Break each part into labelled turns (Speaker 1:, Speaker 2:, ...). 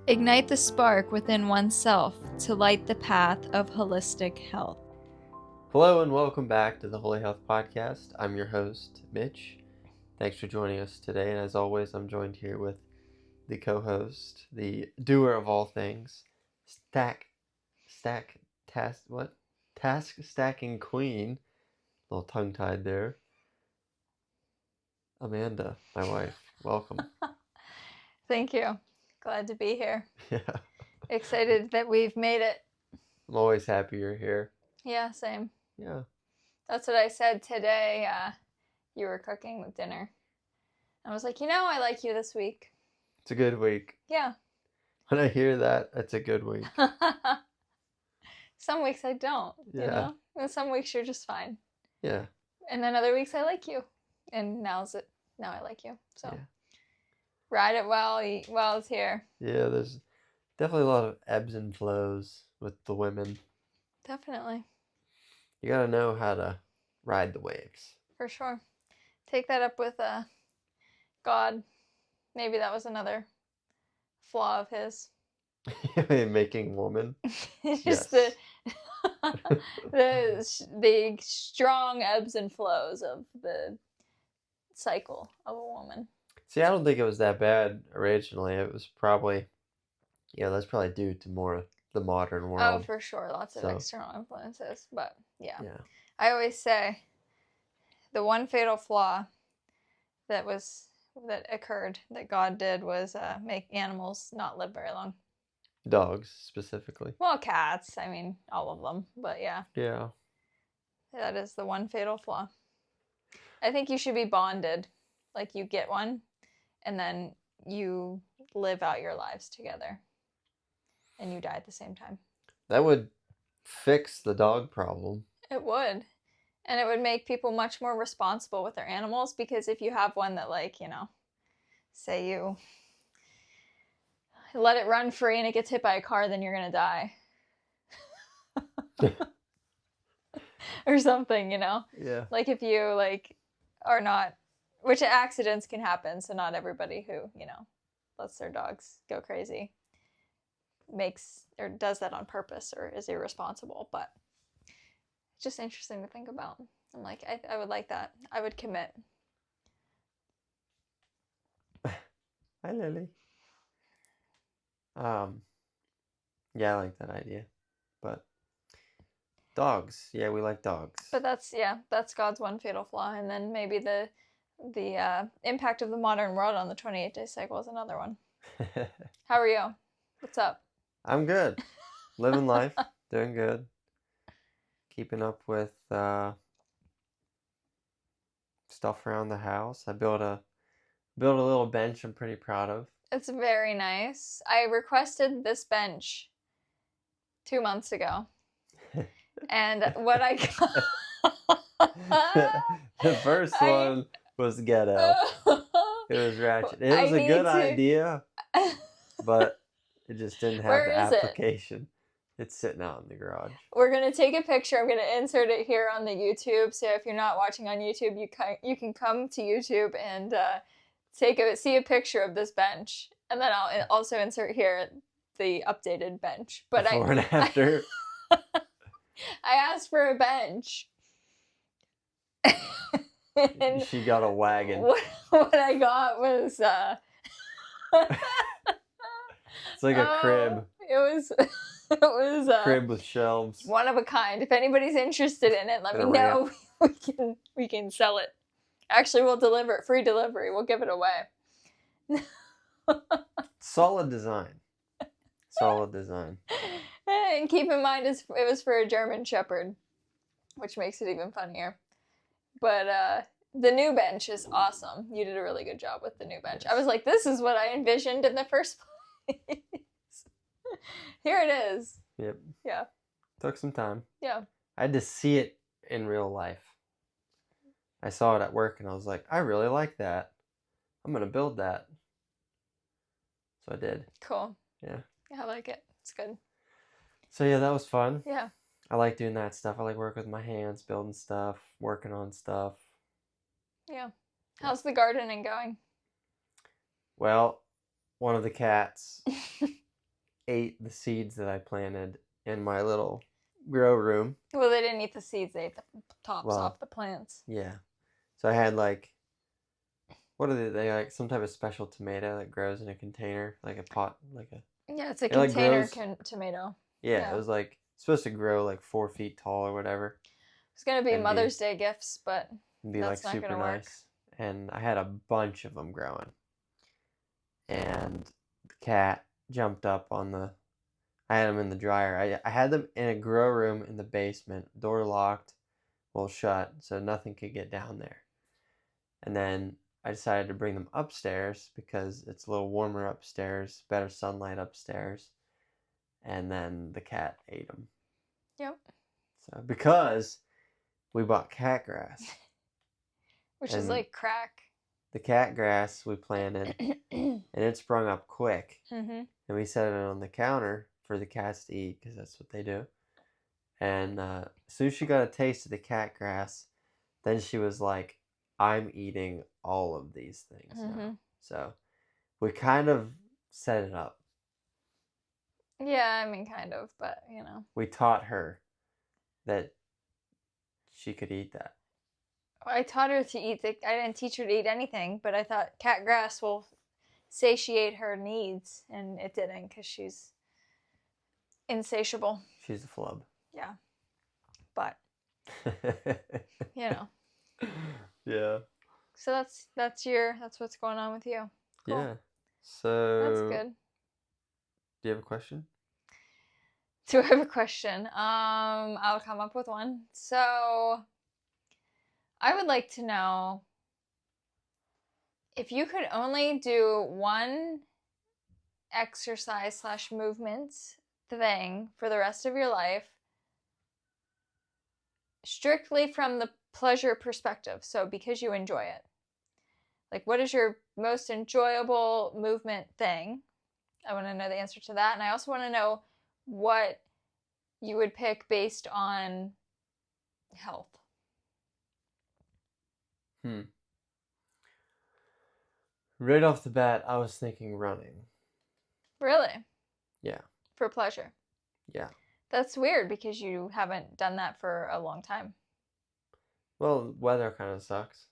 Speaker 1: Ignite the spark within oneself to light the path of holistic health.
Speaker 2: Hello and welcome back to the Holy Health Podcast. I'm your host, Mitch. Thanks for joining us today. And as always, I'm joined here with the co-host, the doer of all things, task stacking queen. A little tongue-tied there. Amanda, my wife. Welcome.
Speaker 1: Thank you. Glad to be here.
Speaker 2: Yeah.
Speaker 1: Excited that we've made it.
Speaker 2: I'm always happy you're here.
Speaker 1: Yeah, same.
Speaker 2: Yeah.
Speaker 1: That's what I said today. You were cooking with dinner. I was like, I like you this week.
Speaker 2: It's a good week.
Speaker 1: Yeah.
Speaker 2: When I hear that, it's a good week.
Speaker 1: Some weeks I don't,
Speaker 2: Yeah.
Speaker 1: And some weeks you're just fine.
Speaker 2: Yeah.
Speaker 1: And then other weeks I like you. And now I like you. So
Speaker 2: Yeah.
Speaker 1: Ride it well, eat well is here.
Speaker 2: Yeah, there's definitely a lot of ebbs and flows with the women.
Speaker 1: Definitely.
Speaker 2: You gotta know how to ride the waves.
Speaker 1: For sure. Take that up with God. Maybe that was another flaw of his.
Speaker 2: Making woman.
Speaker 1: Just
Speaker 2: Yes.
Speaker 1: the strong ebbs and flows of the cycle of a woman.
Speaker 2: See, I don't think it was that bad originally. It was probably, that's probably due to more the modern world.
Speaker 1: Oh, for sure. Lots of external influences. But yeah. I always say the one fatal flaw that occurred that God did was make animals not live very long.
Speaker 2: Dogs, specifically.
Speaker 1: Well, cats. I mean, all of them. But yeah.
Speaker 2: Yeah.
Speaker 1: That is the one fatal flaw. I think you should be bonded. Like you get one, and then you live out your lives together. And you die at the same time. That
Speaker 2: would fix the dog problem.
Speaker 1: It would. And it would make people much more responsible with their animals, because if you have one that, say you let it run free and it gets hit by a car, then you're going to die. Or something,
Speaker 2: Yeah.
Speaker 1: Like if you, are not, which accidents can happen, so not everybody who, lets their dogs go crazy makes or does that on purpose or is irresponsible, but it's just interesting to think about. I'm like, I would like that. I would commit.
Speaker 2: Hi, Lily. Yeah, I like that idea. But dogs, yeah, we like dogs.
Speaker 1: But that's God's one fatal flaw, and then maybe the impact of the modern world on the 28-day cycle is another one. How are you? What's up?
Speaker 2: I'm good. Living life. Doing good. Keeping up with stuff around the house. I built a little bench I'm pretty proud of.
Speaker 1: It's very nice. I requested this bench 2 months ago. And what I got...
Speaker 2: The first one was ghetto. It was ratchet. It was a good idea, but it just didn't have the application. It's sitting out in the garage.
Speaker 1: We're going to take a picture. I'm going to insert it here on the YouTube. So if you're not watching on YouTube, you can come to YouTube and see a picture of this bench. And then I'll also insert here the updated bench. But
Speaker 2: Before and after.
Speaker 1: I asked for a bench.
Speaker 2: And she got a wagon.
Speaker 1: What I got was...
Speaker 2: It's like a crib.
Speaker 1: It was a
Speaker 2: crib with shelves.
Speaker 1: One of a kind. If anybody's interested in it, let me know. We can sell it. Actually, we'll deliver it. Free delivery. We'll give it away.
Speaker 2: Solid design.
Speaker 1: And keep in mind, it was for a German Shepherd, which makes it even funnier. But the new bench is awesome. You did a really good job with the new bench. I was like, this is what I envisioned in the first place. Here it is.
Speaker 2: Yep.
Speaker 1: Yeah.
Speaker 2: Took some time.
Speaker 1: Yeah.
Speaker 2: I had to see it in real life. I saw it at work and I was like, I really like that. I'm going to build that. So I did.
Speaker 1: Cool.
Speaker 2: Yeah.
Speaker 1: I like it. It's good.
Speaker 2: So yeah, that was fun.
Speaker 1: Yeah.
Speaker 2: I like doing that stuff. I like working with my hands, building stuff, working on stuff.
Speaker 1: Yeah. How's the gardening going?
Speaker 2: Well, one of the cats ate the seeds that I planted in my little grow room.
Speaker 1: Well, they didn't eat the seeds; they ate the tops
Speaker 2: Well,
Speaker 1: off the plants.
Speaker 2: Yeah. So I had like, what are they like? Some type of special tomato that grows in a container, like a pot, like a.
Speaker 1: Yeah, it's a
Speaker 2: It like
Speaker 1: container
Speaker 2: grows.
Speaker 1: tomato.
Speaker 2: Yeah, it was like supposed to grow like 4 feet tall or whatever,
Speaker 1: It's gonna be
Speaker 2: and be
Speaker 1: Mother's Day gifts, but
Speaker 2: like
Speaker 1: that's not
Speaker 2: super
Speaker 1: gonna work.
Speaker 2: nice. And I had a bunch of them growing, and the cat jumped up on the. I had them in the dryer. I had them in a grow room in the basement, door locked, well shut, so nothing could get down there. And then I decided to bring them upstairs because it's a little warmer upstairs, better sunlight upstairs. And then the cat ate them.
Speaker 1: Yep.
Speaker 2: So because we bought cat grass,
Speaker 1: Which is like crack.
Speaker 2: The cat grass we planted, and it sprung up quick.
Speaker 1: Mm-hmm.
Speaker 2: And we set it on the counter for the cats to eat because that's what they do. And as soon as she got a taste of the cat grass, then she was like, I'm eating all of these things now. So we kind of set it up.
Speaker 1: Yeah, I mean, kind of, but
Speaker 2: We taught her that she could eat that.
Speaker 1: I taught her to eat I didn't teach her to eat anything, but I thought cat grass will satiate her needs, and it didn't because she's insatiable.
Speaker 2: She's a flub.
Speaker 1: Yeah. But,
Speaker 2: Yeah.
Speaker 1: So that's what's going on with you. Cool.
Speaker 2: Yeah. So
Speaker 1: that's good.
Speaker 2: Do you have a question?
Speaker 1: Do I have a question? I'll come up with one. So I would like to know if you could only do one exercise / movement thing for the rest of your life, strictly from the pleasure perspective, so because you enjoy it. Like, what is your most enjoyable movement thing? I want to know the answer to that. And I also want to know what you would pick based on health.
Speaker 2: Right off the bat, I was thinking running.
Speaker 1: Really?
Speaker 2: Yeah.
Speaker 1: For pleasure?
Speaker 2: Yeah.
Speaker 1: That's weird because you haven't done that for a long time.
Speaker 2: Well, weather kind of sucks.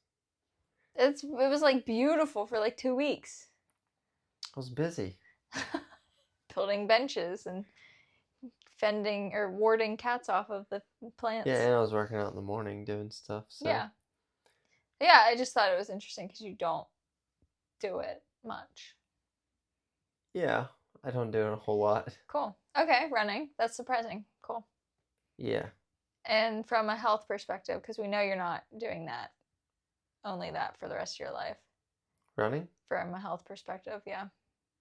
Speaker 1: It was like beautiful for like 2 weeks.
Speaker 2: I was busy.
Speaker 1: Building benches and fending or warding cats off of the plants.
Speaker 2: Yeah, and I was working out in the morning doing stuff. So.
Speaker 1: Yeah. Yeah, I just thought it was interesting because you don't do it much.
Speaker 2: Yeah, I don't do it a whole lot.
Speaker 1: Cool. Okay, running. That's surprising. Cool.
Speaker 2: Yeah.
Speaker 1: And from a health perspective, because we know you're not doing only that for the rest of your life.
Speaker 2: Running?
Speaker 1: From a health perspective, yeah.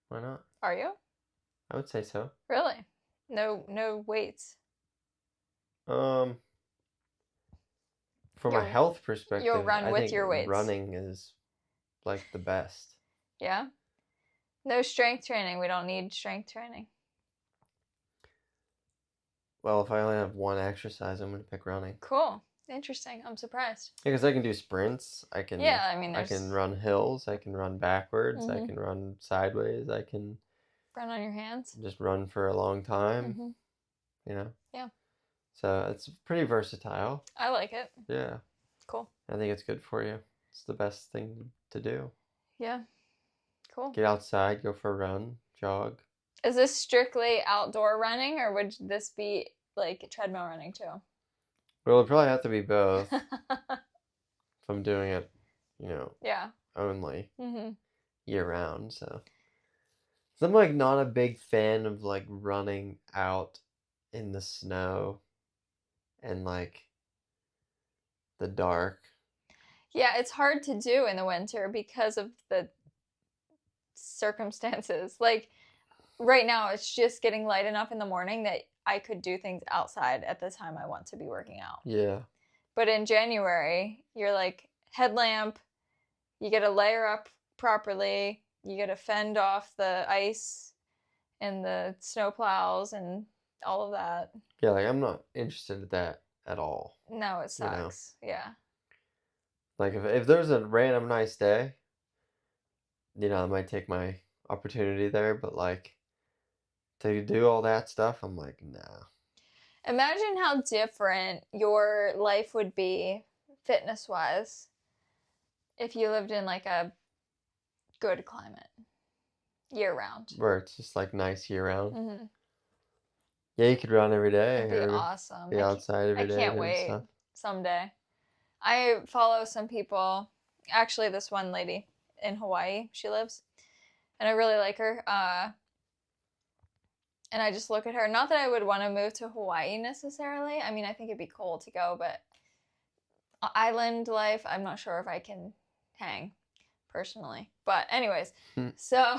Speaker 2: Why not?
Speaker 1: Are you?
Speaker 2: I would say so.
Speaker 1: Really? No weights?
Speaker 2: From a health perspective,
Speaker 1: you'll run
Speaker 2: I
Speaker 1: with
Speaker 2: think
Speaker 1: your weights.
Speaker 2: Running is like the best.
Speaker 1: Yeah? No strength training. We don't need strength training.
Speaker 2: Well, if I only have one exercise, I'm going to pick running.
Speaker 1: Cool. Interesting. I'm surprised.
Speaker 2: Yeah, because I can do sprints. I can run hills. I can run backwards. I can run sideways. I can
Speaker 1: run on your hands.
Speaker 2: Just run for a long time.
Speaker 1: Yeah.
Speaker 2: So it's pretty versatile.
Speaker 1: I like it.
Speaker 2: Yeah.
Speaker 1: Cool.
Speaker 2: I think it's good for you. It's the best thing to do.
Speaker 1: Yeah. Cool.
Speaker 2: Get outside, go for a run, jog.
Speaker 1: Is this strictly outdoor running, or would this be like treadmill running too?
Speaker 2: Well, it'd probably have to be both. If I'm doing it, only year round. So I'm like not a big fan of like running out in the snow and like the dark.
Speaker 1: Yeah, it's hard to do in the winter because of the circumstances. Like right now, it's just getting light enough in the morning that I could do things outside at the time I want to be working out.
Speaker 2: Yeah.
Speaker 1: But in January, you're like headlamp, you got to layer up properly, you got to fend off the ice and the snow plows and all of that.
Speaker 2: Yeah, like I'm not interested in that at all.
Speaker 1: No, it sucks. Yeah.
Speaker 2: Like if there's a random nice day, I might take my opportunity there, but like to do all that stuff, I'm like, nah.
Speaker 1: Imagine how different your life would be, fitness-wise, if you lived in like a good climate, year-round.
Speaker 2: Where it's just like nice year round.
Speaker 1: Mm-hmm.
Speaker 2: Yeah, you could run every day.
Speaker 1: It'd be
Speaker 2: or
Speaker 1: awesome.
Speaker 2: Be outside every
Speaker 1: I
Speaker 2: day
Speaker 1: can't
Speaker 2: doing
Speaker 1: wait
Speaker 2: stuff.
Speaker 1: someday. I follow some people. Actually, this one lady in Hawaii, she lives, and I really like her. And I just look at her. Not that I would want to move to Hawaii necessarily. I mean, I think it'd be cool to go, but island life, I'm not sure if I can hang personally. But anyways, so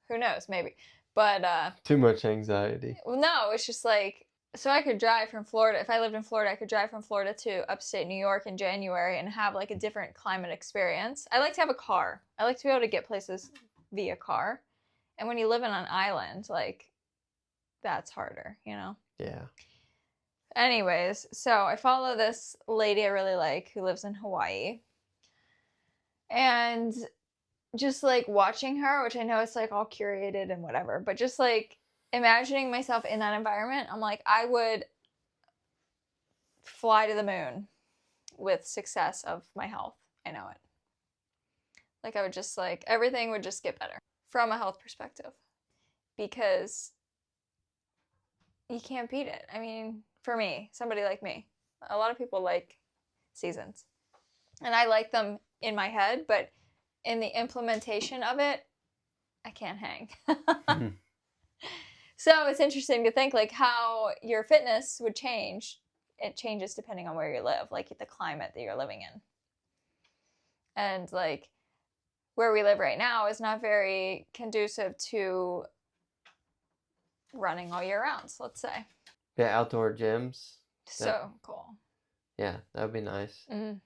Speaker 1: who knows? Maybe. But
Speaker 2: too much anxiety.
Speaker 1: well, no, it's just like, so I could drive from Florida. If I lived in Florida, I could drive from Florida to upstate New York in January and have like a different climate experience. I like to have a car. I like to be able to get places via car. And when you live in an island, like, that's harder, you know?
Speaker 2: Yeah.
Speaker 1: Anyways, so I follow this lady I really like who lives in Hawaii. And just like watching her, which I know it's like all curated and whatever, but just like imagining myself in that environment, I'm like, I would fly to the moon with success of my health. I know it. Like I would just like, everything would just get better from a health perspective because you can't beat it. I mean, for me, somebody like me, a lot of people like seasons. And I like them in my head, but in the implementation of it, I can't hang.
Speaker 2: Mm-hmm.
Speaker 1: So it's interesting to think like how your fitness would change. It changes depending on where you live, like the climate that you're living in. And like where we live right now is not very conducive to running all year round, so let's say.
Speaker 2: Yeah, outdoor gyms.
Speaker 1: So cool.
Speaker 2: Yeah, that would be nice.
Speaker 1: Mm-hmm.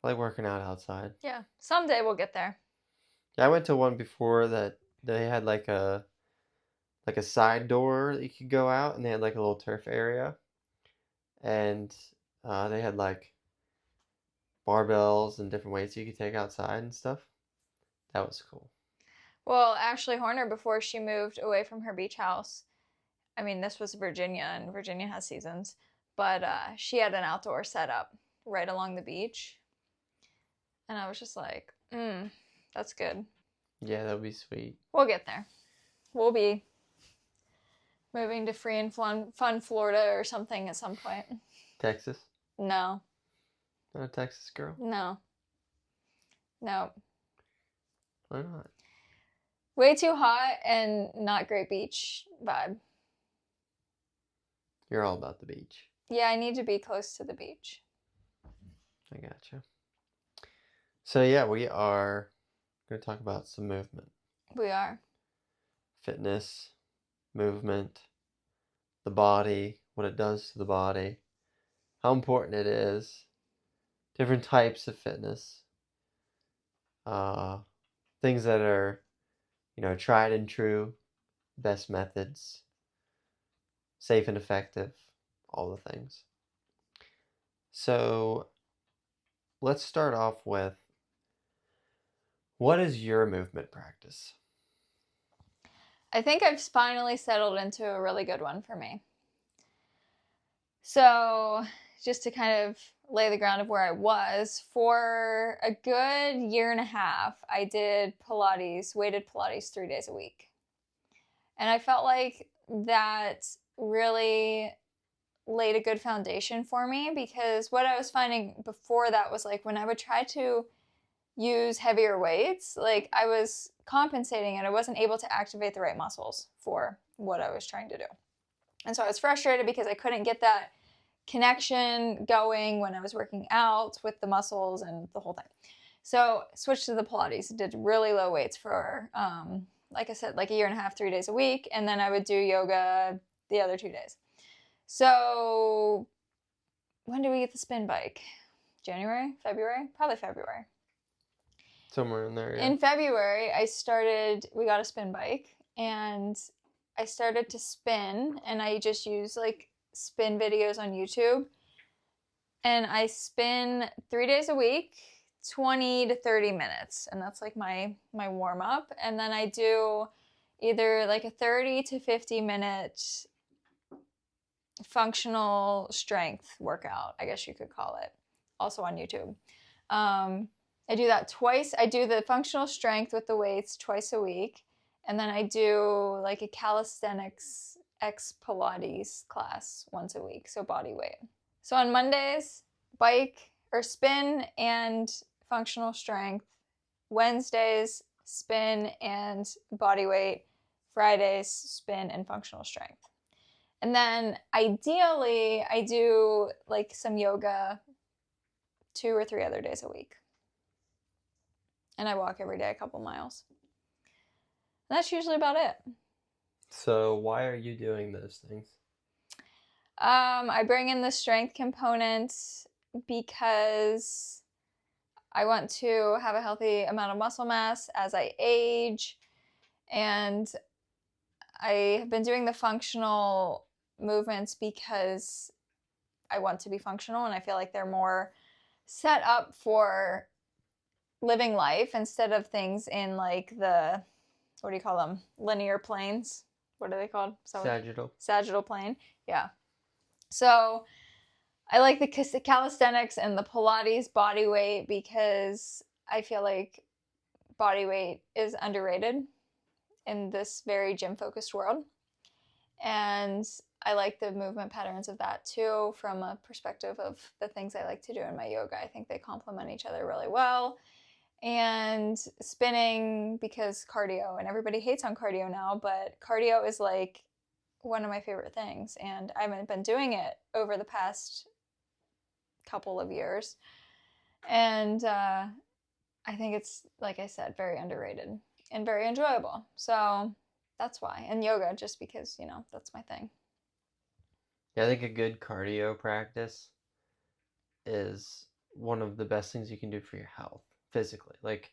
Speaker 2: I like working out outside.
Speaker 1: Yeah, someday we'll get there.
Speaker 2: Yeah, I went to one before that they had like a side door that you could go out, and they had like a little turf area, and they had like barbells and different weights you could take outside and stuff. That was cool.
Speaker 1: Well, Ashley Horner, before she moved away from her beach house, I mean, this was Virginia, and Virginia has seasons, but she had an outdoor setup right along the beach. And I was just like, that's good.
Speaker 2: Yeah, that would be sweet.
Speaker 1: We'll get there. We'll be moving to free and fun Florida or something at some point.
Speaker 2: Texas?
Speaker 1: No.
Speaker 2: Not a Texas girl?
Speaker 1: No.
Speaker 2: Why not?
Speaker 1: Way too hot and not great beach vibe.
Speaker 2: You're all about the beach.
Speaker 1: Yeah, I need to be close to the beach.
Speaker 2: I gotcha. So yeah, we are going to talk about some movement.
Speaker 1: We are.
Speaker 2: Fitness, movement, the body, what it does to the body, how important it is, different types of fitness, things that are, tried and true, best methods, safe and effective, all the things. So let's start off with, what is your movement practice?
Speaker 1: I think I've finally settled into a really good one for me. So just to kind of lay the ground of where I was, for a good year and a half, I did Pilates, weighted Pilates 3 days a week. And I felt like that really laid a good foundation for me, because what I was finding before that was like when I would try to use heavier weights, like I was compensating and I wasn't able to activate the right muscles for what I was trying to do. And so I was frustrated because I couldn't get that connection going when I was working out with the muscles and the whole thing. So switched to the Pilates, did really low weights for, like I said, like a year and a half, 3 days a week. And then I would do yoga the other 2 days. So when did we get the spin bike? January? February? Probably February.
Speaker 2: Somewhere in there, yeah.
Speaker 1: In February, we got a spin bike, and I started to spin, and I just use like spin videos on YouTube. And I spin 3 days a week, 20 to 30 minutes. And that's like my warm up. And then I do either like a 30 to 50-minute functional strength workout, I guess you could call it, also on YouTube. I do that twice. I do the functional strength with the weights twice a week. And then I do like a calisthenics x Pilates class once a week, so body weight. So on Mondays, bike or spin and functional strength. Wednesdays, spin and body weight. Fridays, spin and functional strength. And then ideally, I do like some yoga 2 or 3 other days a week. And I walk every day a couple miles. And that's usually about it.
Speaker 2: So why are you doing those things?
Speaker 1: I bring in the strength component because I want to have a healthy amount of muscle mass as I age. And I have been doing the functional movements because I want to be functional, and I feel like they're more set up for living life instead of things in like the, what do you call them? Linear planes. What are they called?
Speaker 2: Sagittal.
Speaker 1: Sagittal plane. Yeah. So I like the calisthenics and the Pilates body weight because I feel like body weight is underrated in this very gym-focused world. And I like the movement patterns of that too from a perspective of the things I like to do in my yoga. I think they complement each other really well. And spinning because cardio, and everybody hates on cardio now, but cardio is like one of my favorite things. And I haven't been doing it over the past couple of years. And I think it's, like I said, very underrated and very enjoyable. So that's why. And yoga, just because, you know, that's my thing.
Speaker 2: Yeah, I think a good cardio practice is one of the best things you can do for your health physically, like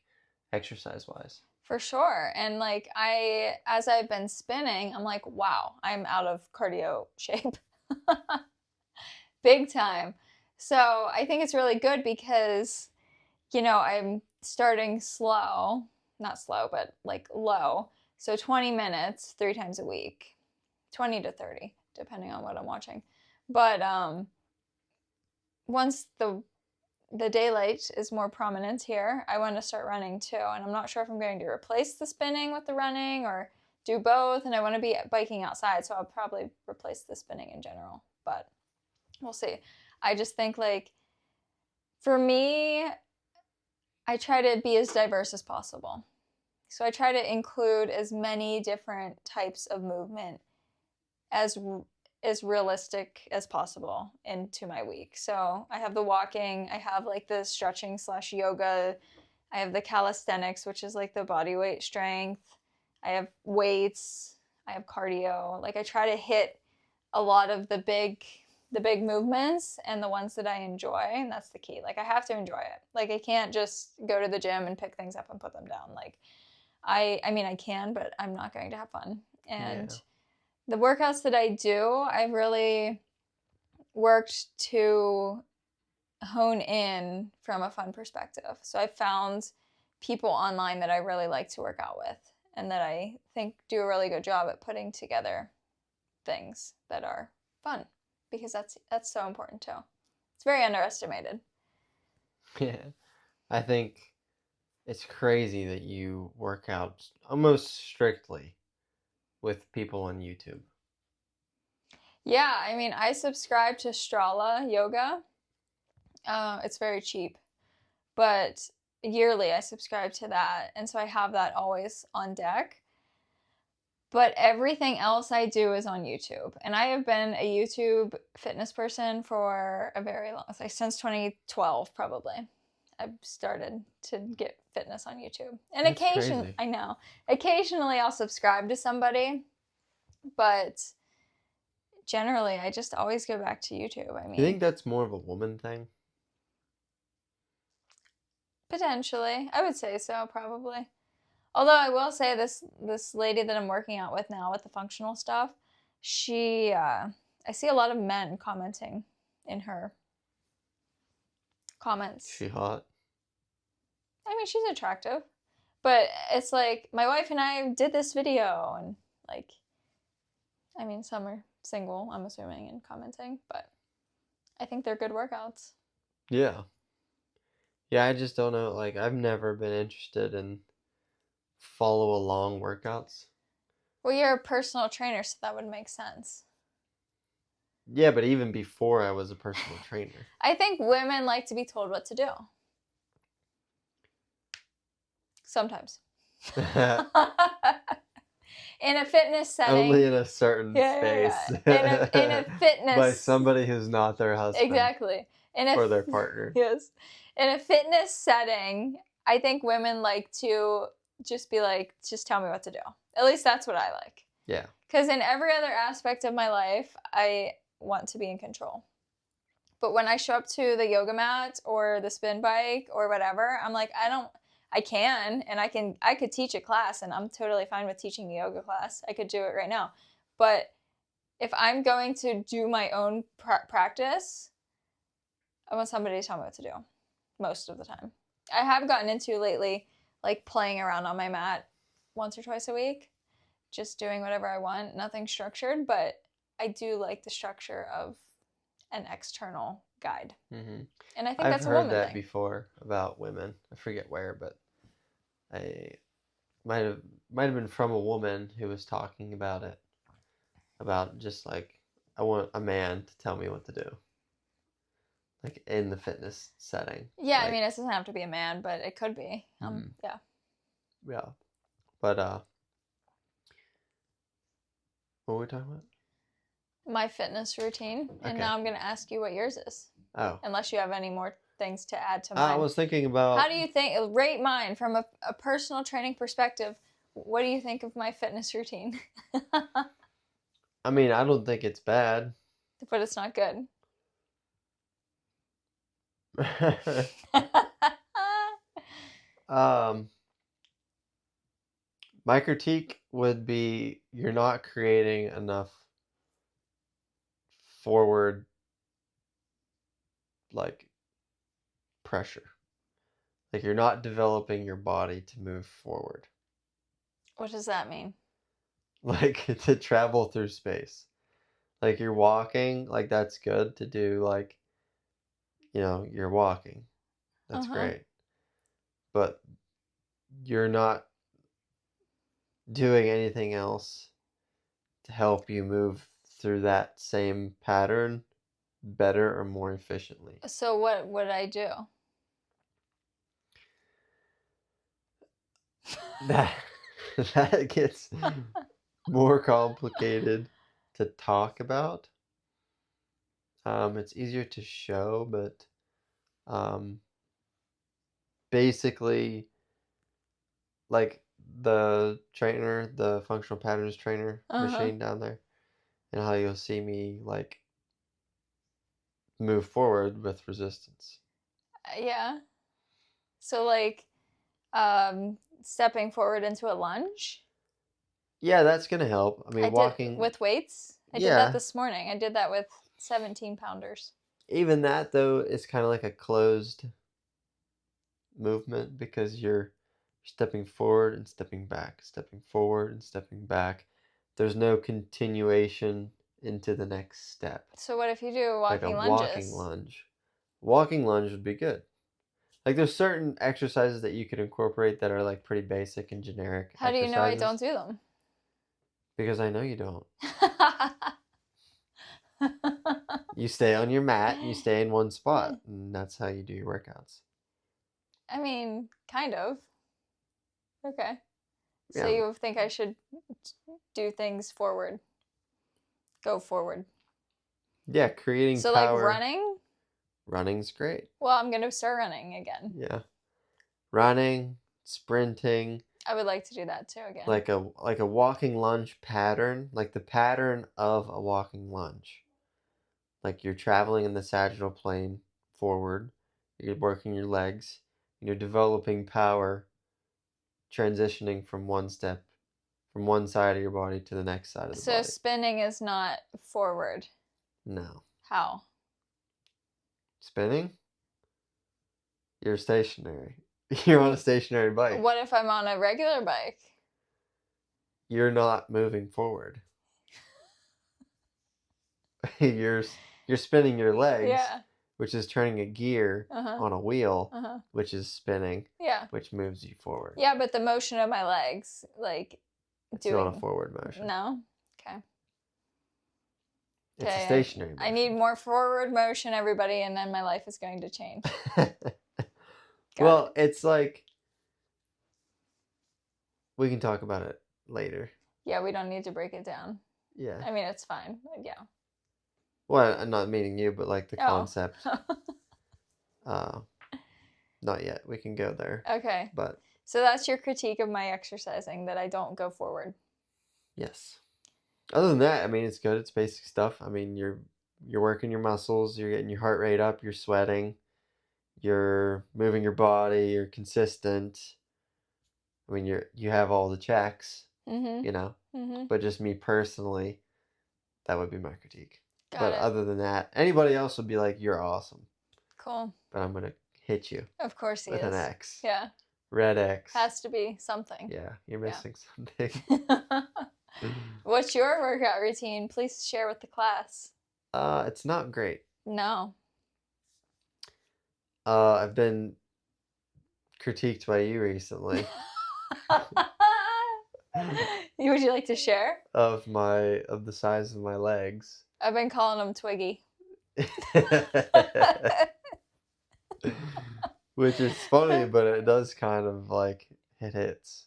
Speaker 2: exercise-wise.
Speaker 1: For sure. And like as I've been spinning, I'm like, wow, I'm out of cardio shape. Big time. So I think it's really good because, you know, I'm starting slow, not slow, but like low. So 20 minutes, 3 times a week, 20 to 30, depending on what I'm watching. But once the daylight is more prominent here, I want to start running too. And I'm not sure if I'm going to replace the spinning with the running or do both. And I want to be biking outside, so I'll probably replace the spinning in general. But we'll see. I just think like, for me, I try to be as diverse as possible. So I try to include as many different types of movement as realistic as possible into my week. So I have the walking, I have like the stretching / yoga, I have the calisthenics, which is like the body weight strength, I have weights, I have cardio. Like I try to hit a lot of the big movements and the ones that I enjoy, and that's the key. Like I have to enjoy it. Like I can't just go to the gym and pick things up and put them down. Like I mean I can, but I'm not going to have fun. And the workouts that I do, I've really worked to hone in from a fun perspective. So I found people online that I really like to work out with and that I think do a really good job at putting together things that are fun, because that's so important too. It's very underestimated.
Speaker 2: Yeah. I think it's crazy that you work out almost strictly with people on YouTube.
Speaker 1: Yeah, I mean, I subscribe to Strala Yoga. It's very cheap, but yearly I subscribe to that, and so I have that always on deck. But everything else I do is on YouTube, and I have been a YouTube fitness person for a very long, like since 2012 probably. I've started to get fitness on YouTube, and occasionally, I know, occasionally I'll subscribe to somebody, but generally, I just always go back to YouTube. I mean,
Speaker 2: you think that's more of a woman thing?
Speaker 1: Potentially. I would say so, probably. Although I will say this lady that I'm working out with now with the functional stuff, I see a lot of men commenting in her comments.
Speaker 2: She hot?
Speaker 1: I mean, she's attractive, But it's like, my wife and I did this video, and like, I mean, some are single, I'm assuming, and commenting, but I think they're good workouts.
Speaker 2: Yeah. Yeah, I just don't know. Like, I've never been interested in follow along workouts.
Speaker 1: Well, you're a personal trainer, so that would make sense.
Speaker 2: Yeah, but even before I was a personal trainer.
Speaker 1: I think women like to be told what to do. Sometimes. In a fitness setting.
Speaker 2: Only in a certain space.
Speaker 1: Yeah. In a fitness.
Speaker 2: By somebody who's not their husband.
Speaker 1: Exactly.
Speaker 2: Or their partner.
Speaker 1: Yes. In a fitness setting, I think women like to just be like, just tell me what to do. At least that's what I like.
Speaker 2: Yeah.
Speaker 1: Because in every other aspect of my life, I want to be in control. But when I show up to the yoga mat or the spin bike or whatever, I'm like, I could teach a class, and I'm totally fine with teaching a yoga class. I could do it right now. But if I'm going to do my own practice, I want somebody to tell me what to do most of the time. I have gotten into lately, like, playing around on my mat once or twice a week, just doing whatever I want, nothing structured, but I do like the structure of an external guide.
Speaker 2: Mm-hmm.
Speaker 1: And I think that's a woman thing.
Speaker 2: I've heard that before about women. I forget where, but I might have been from a woman who was talking about it. About just like, I want a man to tell me what to do. Like in the fitness setting.
Speaker 1: Yeah,
Speaker 2: like,
Speaker 1: I mean, it doesn't have to be a man, but it could be. Yeah.
Speaker 2: Yeah. But what were we talking about?
Speaker 1: My fitness routine. And
Speaker 2: Okay.
Speaker 1: now I'm going to ask you what yours is.
Speaker 2: Oh.
Speaker 1: Unless you have any more things to add to mine.
Speaker 2: I was thinking about...
Speaker 1: How do you think... Rate mine from a personal training perspective. What do you think of my fitness routine?
Speaker 2: I mean, I don't think it's bad.
Speaker 1: But it's not good.
Speaker 2: My critique would be you're not creating enough forward, like, pressure. Like, you're not developing your body to move forward.
Speaker 1: What does that mean?
Speaker 2: Like, to travel through space. Like, you're walking, like, that's good to do, like, you're walking. That's great. But you're not doing anything else to help you move through that same pattern better or more efficiently.
Speaker 1: So what would I do?
Speaker 2: That gets more complicated to talk about. It's easier to show, but basically, like the trainer, the functional patterns trainer machine down there, and how you'll see me like move forward with resistance.
Speaker 1: Yeah. So like stepping forward into a lunge?
Speaker 2: Yeah, that's gonna help. I mean, walking
Speaker 1: with weights. I did that this morning. I did that with 17-pounders.
Speaker 2: Even that though is kind of like a closed movement because you're stepping forward and stepping back, stepping forward and stepping back. There's no continuation into the next step.
Speaker 1: So what if you do walking lunges?
Speaker 2: Walking lunge. Walking lunge would be good. Like there's certain exercises that you could incorporate that are like pretty basic and generic.
Speaker 1: How do you know I don't do them?
Speaker 2: Because I know you don't. You stay on your mat, you stay in one spot, and that's how you do your workouts.
Speaker 1: I mean, kind of. Okay. So
Speaker 2: Yeah.
Speaker 1: you think I should do things forward? Go forward.
Speaker 2: Yeah, creating
Speaker 1: power. So like running?
Speaker 2: Running's great.
Speaker 1: Well, I'm going to start running again.
Speaker 2: Yeah. Running, sprinting.
Speaker 1: I would like to do that too again.
Speaker 2: Like a walking lunge pattern, like the pattern of a walking lunge. Like you're traveling in the sagittal plane forward, you're working your legs, and you're developing power, transitioning from one side of your body to the next side of the body.
Speaker 1: So spinning is not forward?
Speaker 2: No.
Speaker 1: How?
Speaker 2: Spinning? You're stationary. You're on a stationary bike.
Speaker 1: What if I'm on a regular bike?
Speaker 2: You're not moving forward. you're spinning your legs,
Speaker 1: Yeah.
Speaker 2: which is turning a gear on a wheel, which is spinning,
Speaker 1: Yeah.
Speaker 2: which moves you forward.
Speaker 1: Yeah, but the motion of my legs, like
Speaker 2: it's not a forward motion.
Speaker 1: No? Okay.
Speaker 2: It's a stationary motion.
Speaker 1: I need more forward motion, everybody, and then my life is going to change.
Speaker 2: Well, it's like, we can talk about it later.
Speaker 1: Yeah, we don't need to break it down.
Speaker 2: Yeah.
Speaker 1: I mean, it's fine. Yeah.
Speaker 2: Well, I'm not meaning you, but like the concept. Not yet. We can go there.
Speaker 1: Okay.
Speaker 2: But
Speaker 1: so that's your critique of my exercising, that I don't go forward.
Speaker 2: Yes. Other than that, I mean, it's good. It's basic stuff. I mean, you're working your muscles, you're getting your heart rate up, you're sweating, you're moving your body, you're consistent. I mean, you have all the checks, you know. But just me personally, that would be my critique. But other than that, anybody else would be like, "You're awesome."
Speaker 1: Cool.
Speaker 2: But I'm gonna hit you.
Speaker 1: Of course he is.
Speaker 2: With an X.
Speaker 1: Yeah.
Speaker 2: Red X.
Speaker 1: Has to be something.
Speaker 2: Yeah, you're missing something.
Speaker 1: What's your workout routine? Please share with the class.
Speaker 2: It's not great.
Speaker 1: No.
Speaker 2: I've been critiqued by you recently.
Speaker 1: Would you like to share?
Speaker 2: Of the size of my legs.
Speaker 1: I've been calling them Twiggy.
Speaker 2: Which is funny, but it does kind of like it hits.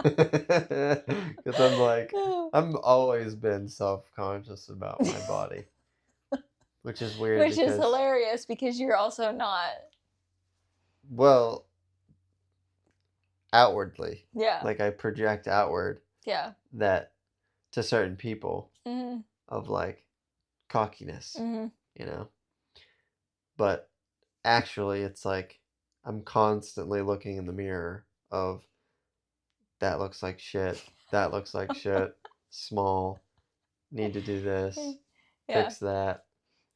Speaker 2: Because I'm like, I've always been self-conscious about my body. Which is weird.
Speaker 1: Which is hilarious because you're also not.
Speaker 2: Well, outwardly.
Speaker 1: Yeah.
Speaker 2: Like I project outward.
Speaker 1: Yeah.
Speaker 2: That to certain people of like cockiness, you know. But actually, it's like I'm constantly looking in the mirror of that looks like shit. That looks like shit. Small. Need to do this. Fix that.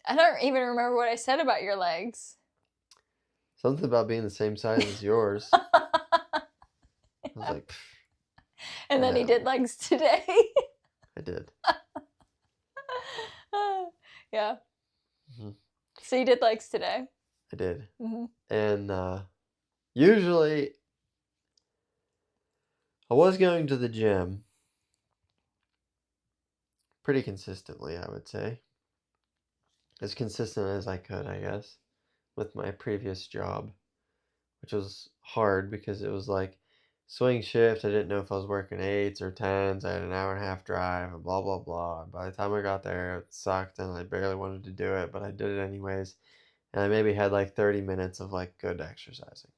Speaker 1: I don't even remember what I said about your legs.
Speaker 2: Something about being the same size as yours. I was like,
Speaker 1: and then he did legs today.
Speaker 2: I did.
Speaker 1: Yeah. So you did legs today.
Speaker 2: I did. And usually I was going to the gym pretty consistently, I would say. As consistent as I could, I guess, with my previous job, which was hard because it was like swing shift. I didn't know if I was working 8s or 10s. I had an hour and a half drive and blah, blah, blah. And by the time I got there, it sucked and I barely wanted to do it, but I did it anyways. And I maybe had like 30 minutes of like good exercising.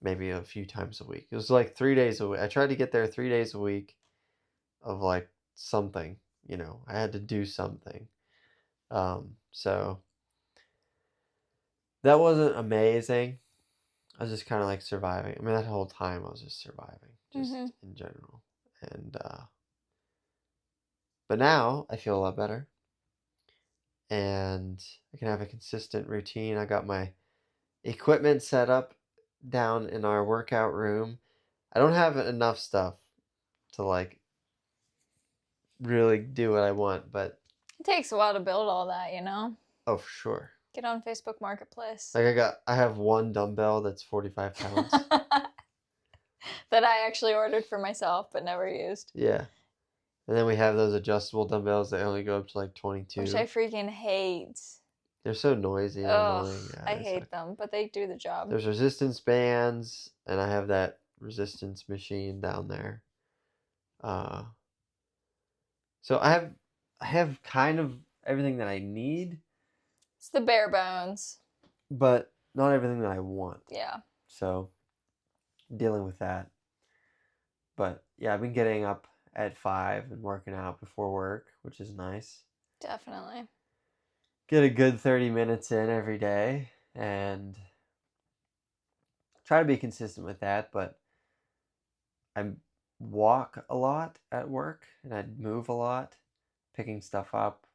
Speaker 2: Maybe a few times a week. It was like 3 days a week. I tried to get there 3 days a week of like something, you know. I had to do something. So that wasn't amazing. I was just kind of like surviving. I mean, that whole time I was just surviving, just in general. And but now I feel a lot better. And I can have a consistent routine. I got my equipment set up down in our workout room. I don't have enough stuff to like really do what I want, but
Speaker 1: it takes a while to build all that, you know.
Speaker 2: Oh, for sure.
Speaker 1: Get on Facebook Marketplace.
Speaker 2: Like I have one dumbbell that's 45 pounds.
Speaker 1: That I actually ordered for myself but never used.
Speaker 2: Yeah. And then we have those adjustable dumbbells that only go up to like 22.
Speaker 1: Which I freaking hate.
Speaker 2: They're so noisy and annoying. Yeah,
Speaker 1: I hate them, but they do the job.
Speaker 2: There's resistance bands, and I have that resistance machine down there. So I have kind of everything that I need.
Speaker 1: It's the bare bones.
Speaker 2: But not everything that I want.
Speaker 1: Yeah.
Speaker 2: So, dealing with that. But, yeah, I've been getting up at 5 and working out before work, which is nice.
Speaker 1: Definitely.
Speaker 2: Get a good 30 minutes in every day and try to be consistent with that, but I walk a lot at work and I move a lot, picking stuff up.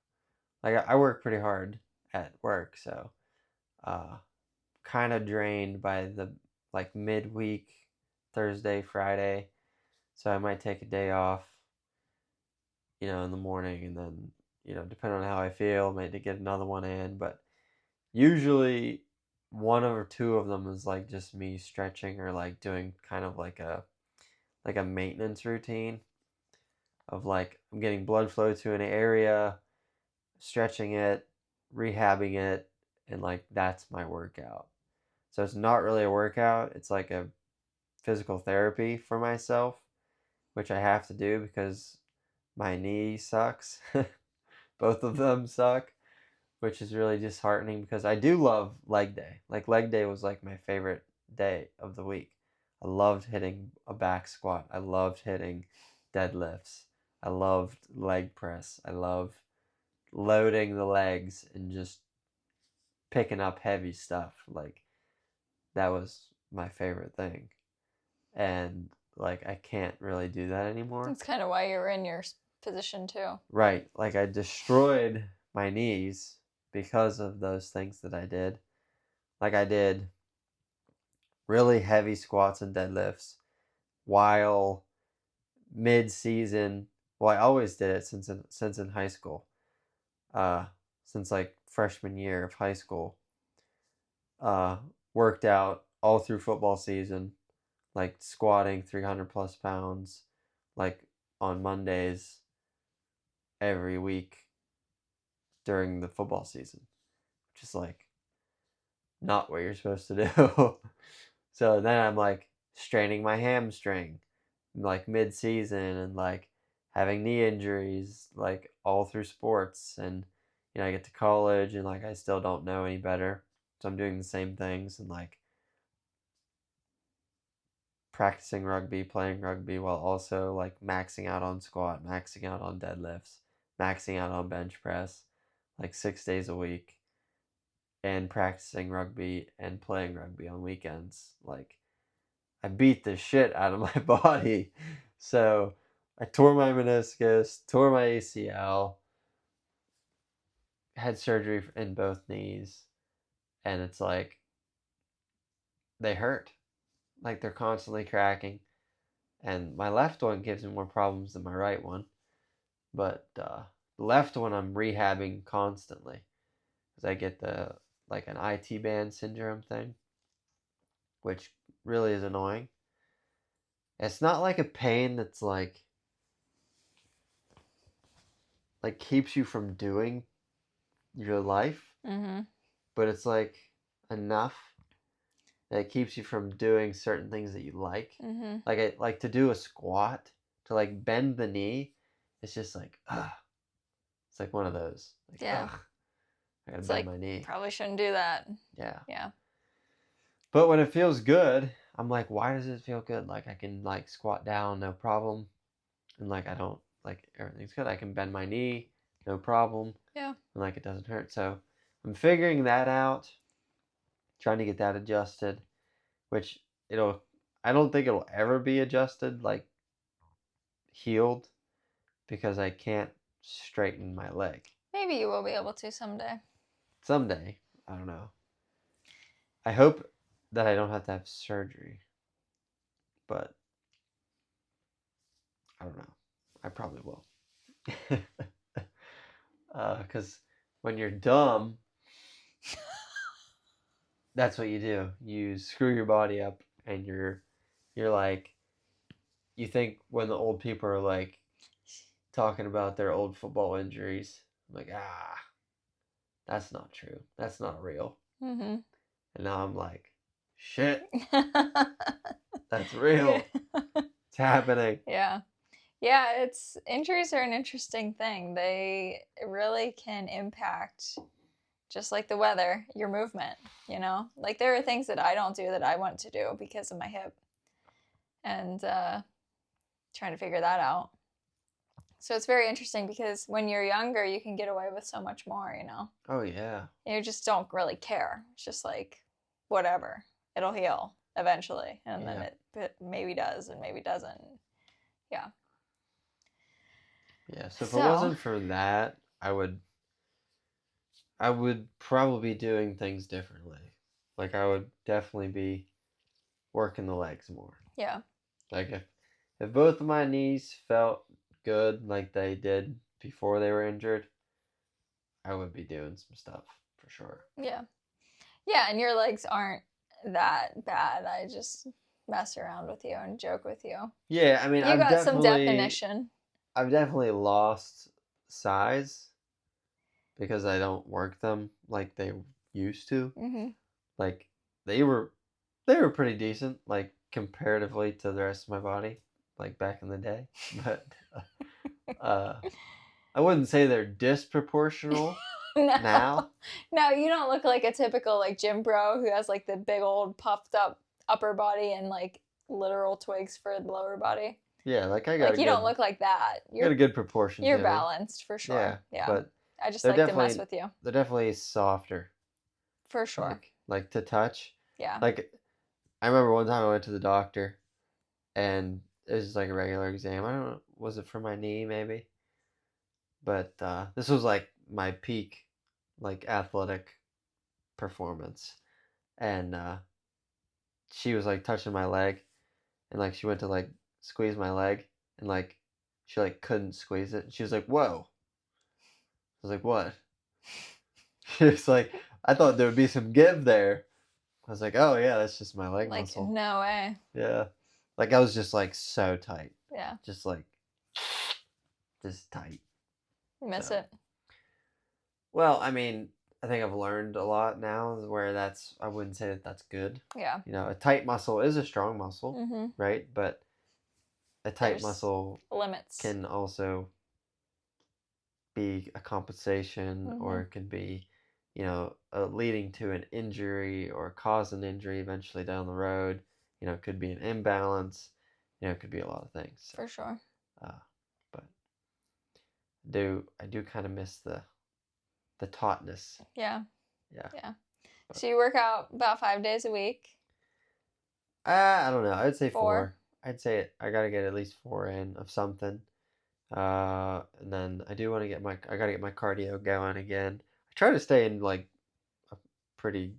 Speaker 2: Like I work pretty hard at work, so kind of drained by the like midweek, Thursday, Friday. So I might take a day off, in the morning, and then, depending on how I feel, maybe get another one in. But usually one or two of them is like just me stretching or like doing kind of like a maintenance routine of like I'm getting blood flow to an area, stretching it, rehabbing it, and like that's my workout. So it's not really a workout, it's like a physical therapy for myself, which I have to do because my knee sucks. Both of them suck, which is really disheartening because I do love leg day. Like leg day was like my favorite day of the week. I loved hitting a back squat. I loved hitting deadlifts. I loved leg press. I loved loading the legs and just picking up heavy stuff. Like that was my favorite thing. And like I can't really do that anymore.
Speaker 1: That's kind of why you're in your position too.
Speaker 2: Right. Like I destroyed my knees because of those things that I did. Like I did really heavy squats and deadlifts while mid-season. Well, I always did it since in high school. Since like freshman year of high school. Worked out all through football season, like squatting 300 plus pounds, like on Mondays every week during the football season, which is like not what you're supposed to do. So then I'm like straining my hamstring like mid-season and like having knee injuries like all through sports, and I get to college and like I still don't know any better. So I'm doing the same things and like practicing rugby, playing rugby while also like maxing out on squat, maxing out on deadlifts, maxing out on bench press like 6 days a week, and practicing rugby and playing rugby on weekends. Like I beat the shit out of my body. So I tore my meniscus, tore my ACL, had surgery in both knees, and it's like they hurt. Like they're constantly cracking. And my left one gives me more problems than my right one. But the left one I'm rehabbing constantly because I get the like an IT band syndrome thing, which really is annoying. It's not like a pain that's like keeps you from doing your life, but it's like enough that it keeps you from doing certain things that you like. Like to do a squat, to like bend the knee. It's just like it's like one of those. Like,
Speaker 1: Yeah.
Speaker 2: I gotta
Speaker 1: It's
Speaker 2: bend
Speaker 1: like,
Speaker 2: my knee.
Speaker 1: probably shouldn't do that.
Speaker 2: Yeah.
Speaker 1: Yeah.
Speaker 2: But when it feels good, I'm like, why does it feel good? Like I can like squat down, no problem, and like I don't like everything's good. I can bend my knee, no problem.
Speaker 1: Yeah.
Speaker 2: And like it doesn't hurt. So I'm figuring that out, trying to get that adjusted, which I don't think it'll ever be adjusted, like healed, because I can't straighten my leg.
Speaker 1: Maybe you will be able to someday.
Speaker 2: Someday, I don't know. I hope that I don't have to have surgery, but I don't know. I probably will. Because when you're dumb, that's what you do. You screw your body up, and you're like, you think when the old people are like talking about their old football injuries, I'm like, that's not true. That's not real. And now I'm like, shit, that's real. It's happening.
Speaker 1: Yeah. Injuries are an interesting thing. They really can impact, just like the weather, your movement, Like there are things that I don't do that I want to do because of my hip. And trying to figure that out. So it's very interesting because when you're younger, you can get away with so much more,
Speaker 2: Oh, yeah.
Speaker 1: You just don't really care. It's just like, whatever. It'll heal eventually. And then it maybe does and maybe doesn't. Yeah.
Speaker 2: Yeah, so if it wasn't for that, I would probably be doing things differently. Like I would definitely be working the legs more.
Speaker 1: Yeah.
Speaker 2: Like if both of my knees felt good like they did before they were injured, I would be doing some stuff for sure.
Speaker 1: Yeah. Yeah, and your legs aren't that bad. I just mess around with you and joke with you.
Speaker 2: Yeah, I mean,
Speaker 1: You got some definition.
Speaker 2: I've definitely lost size because I don't work them like they used to.
Speaker 1: Mm-hmm.
Speaker 2: Like they were they were pretty decent, like comparatively to the rest of my body, like back in the day. But uh, I wouldn't say they're disproportional
Speaker 1: No.
Speaker 2: now.
Speaker 1: No, you don't look like a typical like gym bro who has like the big old puffed up upper body and like literal twigs for the lower body.
Speaker 2: Yeah, like I got
Speaker 1: Like
Speaker 2: a
Speaker 1: you
Speaker 2: good
Speaker 1: don't look like that.
Speaker 2: got a good proportion
Speaker 1: You're
Speaker 2: to me.
Speaker 1: balanced for sure. Yeah.
Speaker 2: But
Speaker 1: I just
Speaker 2: they're
Speaker 1: like to mess
Speaker 2: definitely
Speaker 1: with you.
Speaker 2: they're definitely softer.
Speaker 1: For sure.
Speaker 2: Like to touch.
Speaker 1: Yeah.
Speaker 2: Like I remember one time I went to the doctor and it was just like a regular exam. I don't know, was it for my knee maybe? But this was like my peak like athletic performance. And she was like touching my leg and like she went to like squeeze my leg and like she like couldn't squeeze it. And she was like, "Whoa." I was like, "What?" She was like, "I thought there would be some give there." I was like, "Oh yeah, that's just my leg
Speaker 1: Like
Speaker 2: muscle."
Speaker 1: no way.
Speaker 2: Yeah. Like I was just like so tight.
Speaker 1: Yeah.
Speaker 2: Just like just tight.
Speaker 1: Miss
Speaker 2: So.
Speaker 1: it.
Speaker 2: Well, I mean, I think I've learned a lot now where I wouldn't say that that's good.
Speaker 1: Yeah.
Speaker 2: You know, a tight muscle is a strong muscle,
Speaker 1: Mm-hmm.
Speaker 2: right? But a tight
Speaker 1: There's
Speaker 2: muscle
Speaker 1: limits.
Speaker 2: can also be a compensation
Speaker 1: Mm-hmm.
Speaker 2: or it can be, you know, leading to an injury or cause an injury eventually down the road. You know, it could be an imbalance. You know, it could be a lot of things. So,
Speaker 1: For sure.
Speaker 2: but I do kind of miss the tautness.
Speaker 1: Yeah.
Speaker 2: Yeah.
Speaker 1: Yeah.
Speaker 2: But,
Speaker 1: So you work out about 5 days a week?
Speaker 2: I don't know. I'd say
Speaker 1: 4.
Speaker 2: 4. I'd say I gotta get at least 4 in of something. And then I do want to I gotta get my cardio going again. I try to stay in like a pretty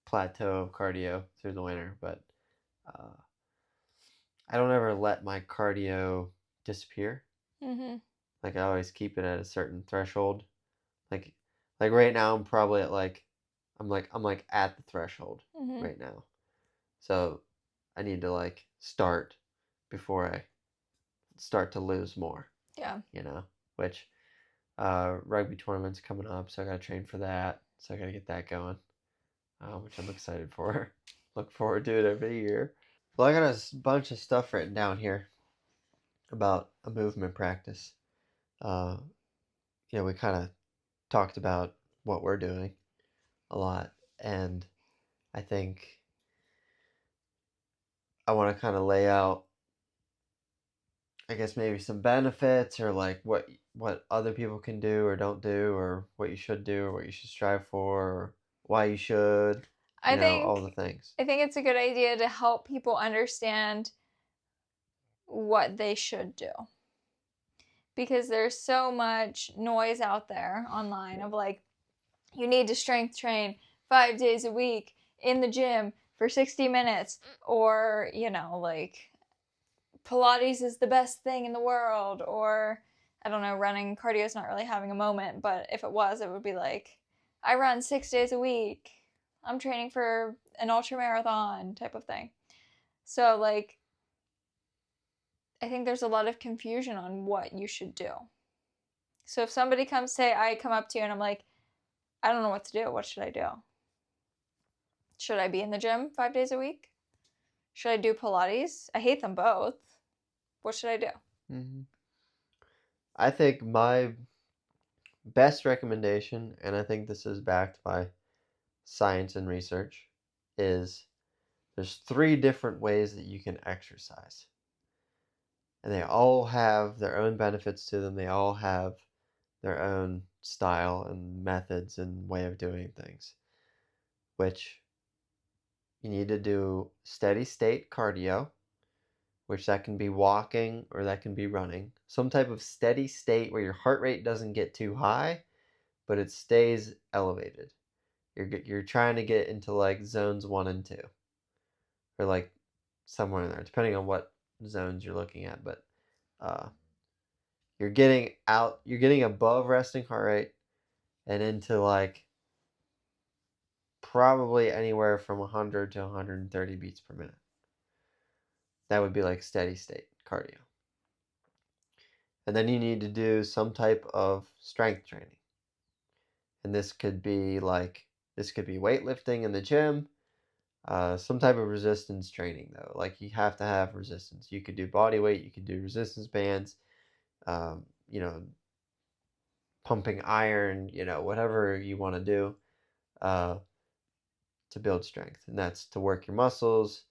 Speaker 2: plateau of cardio through the winter, but uh, I don't ever let my cardio disappear.
Speaker 1: Mm-hmm.
Speaker 2: Like I always keep it at a certain threshold. Like like right now I'm probably at like I'm like at the threshold
Speaker 1: Mm-hmm.
Speaker 2: right now. So I need to like start before I start to lose more.
Speaker 1: Yeah.
Speaker 2: You know, which rugby tournament's coming up, so I gotta train for that. So I gotta get that going, which I'm excited for. Look forward to it every year. Well, I got a bunch of stuff written down here about a movement practice. Uh, you know, we kind of talked about what we're doing a lot, and I think I want to kind of lay out, I guess maybe some benefits or like what other people can do or don't do, or what you should do or what you should strive for, or why you should,
Speaker 1: I
Speaker 2: all the
Speaker 1: think
Speaker 2: things.
Speaker 1: it's a good idea to help people understand what they should do. Because there's so much noise out there online of like, you need to strength train 5 days a week in the gym for 60 minutes, or, you know, like Pilates is the best thing in the world, or I don't know, running cardio is not really having a moment, but if it was, it would be like, I run 6 days a week. I'm training for an ultra marathon type of thing. So like I think there's a lot of confusion on what you should do. So if somebody I come up to you and I'm like, I don't know what to do. What should I do? Should I be in the gym 5 days a week? Should I do Pilates? I hate them both. What should I do?
Speaker 2: Mm-hmm. I think my best recommendation, and I think this is backed by science and research, is there's 3 different ways that you can exercise. And they all have their own benefits to them. They all have their own style and methods and way of doing things, which you need to do steady state cardio, which that can be walking or that can be running. Some type of steady state where your heart rate doesn't get too high, but it stays elevated. You're trying to get into like zones 1 and 2, or like somewhere in there, depending on what zones you're looking at. But uh, you're getting above resting heart rate and into like probably anywhere from 100 to 130 beats per minute. That would be like steady state cardio. And then you need to do some type of strength training. And this could be weightlifting in the gym, some type of resistance training though. Like you have to have resistance. You could do body weight, you could do resistance bands, you know, pumping iron, whatever you want to do uh, to build strength. And that's to work your muscles,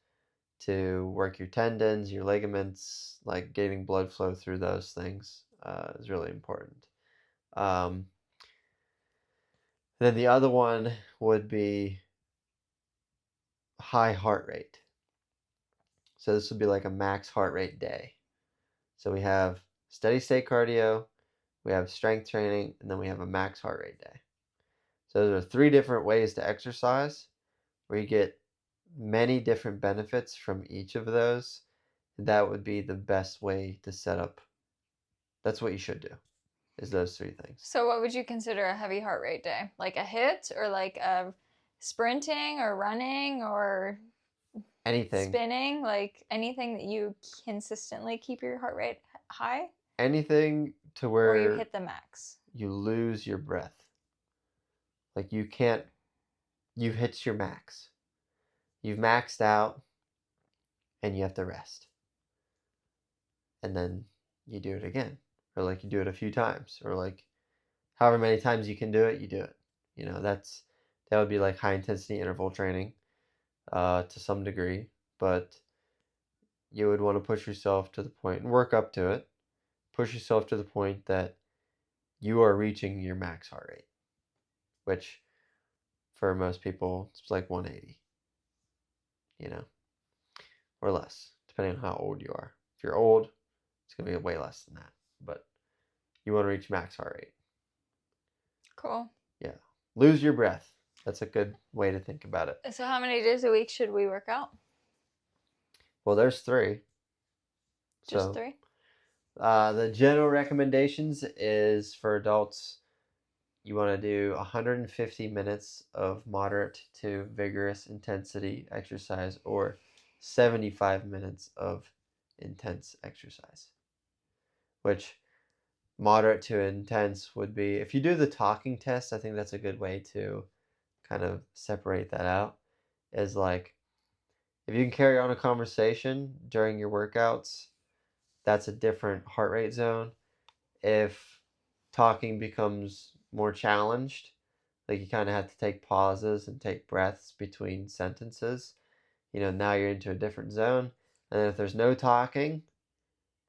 Speaker 2: to work your tendons, your ligaments, like getting blood flow through those things is really important. Um, then the other one would be high heart rate. So this would be like a max heart rate day. So we have steady state cardio, we have strength training, and then we have a max heart rate day. So those are 3 different ways to exercise where you get many different benefits from each of those. That would be the best way to set up. That's what you should do, is those 3 things.
Speaker 1: So what would you consider a heavy heart rate day? Like a HIIT, or like a sprinting or running or
Speaker 2: Anything.
Speaker 1: spinning? Like anything that you consistently keep your heart rate high?
Speaker 2: Anything to
Speaker 1: Or
Speaker 2: where
Speaker 1: you hit the max?
Speaker 2: you lose your breath. Like you've hit your max. You've maxed out and you have to rest. And then you do it again. Or like you do it a few times. Or like however many times you can do it, you do it. That would be like high intensity interval training to some degree. But you would want to push yourself to the point and work up to it. Push yourself to the point that you are reaching your max heart rate, which for most people it's like 180, or less, depending on how old you are. If you're old, it's going to be way less than that, but you want to reach max heart rate.
Speaker 1: Cool.
Speaker 2: Yeah. Lose your breath. That's a good way to think about it.
Speaker 1: So how many days a week should we work out?
Speaker 2: Well, there's 3.
Speaker 1: Just 3?
Speaker 2: The general recommendations is for adults, you want to do 150 minutes of moderate to vigorous intensity exercise, or 75 minutes of intense exercise. Which moderate to intense would be, if you do the talking test, I think that's a good way to kind of separate that out, is like if you can carry on a conversation during your workouts, that's a different heart rate zone. If talking becomes more challenged, like you kind of have to take pauses and take breaths between sentences, now you're into a different zone. And then if there's no talking,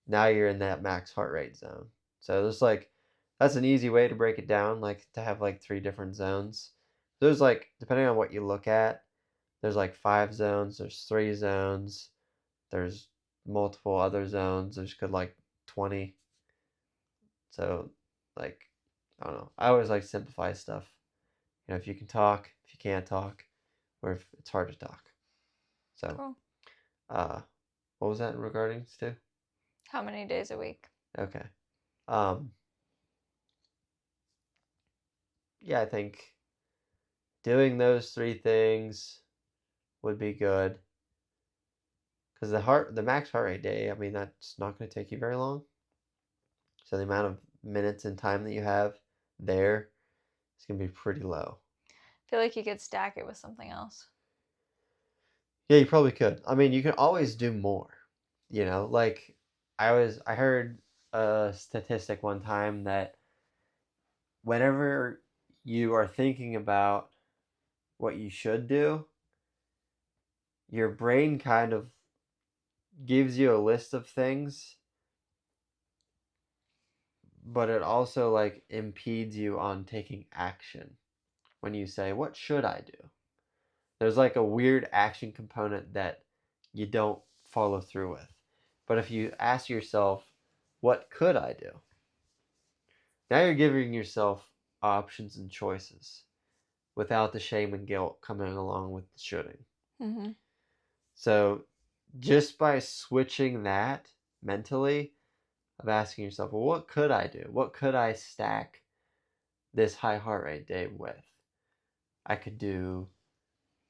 Speaker 2: now you're in that max heart rate zone. So that's an easy way to break it down, like to have like 3 different zones. There's like, depending on what you look at, there's like 5 zones, there's 3 zones, there's multiple other zones, there's like 20. So like, I don't know. I always like to simplify stuff. If you can talk, if you can't talk, or if it's hard to talk. So,
Speaker 1: cool.
Speaker 2: What was that in regarding to?
Speaker 1: How many days a week?
Speaker 2: Okay. Yeah, I think doing those 3 things would be good. Because the max heart rate day, I mean, that's not going to take you very long. So the amount of minutes and time that you have there is going to be pretty low.
Speaker 1: I feel like you could stack it with something else.
Speaker 2: Yeah, you probably could. I mean, you can always do more. Like I heard a statistic one time that whenever you are thinking about what you should do, your brain kind of gives you a list of things, but it also like impedes you on taking action. When you say, what should I do? There's like a weird action component that you don't follow through with. But if you ask yourself, what could I do? Now you're giving yourself options and choices. without the shame and guilt coming along with the shoulding.
Speaker 1: Mm-hmm.
Speaker 2: So just by switching that mentally of asking yourself, well, what could I do? What could I stack this high heart rate day with? I could do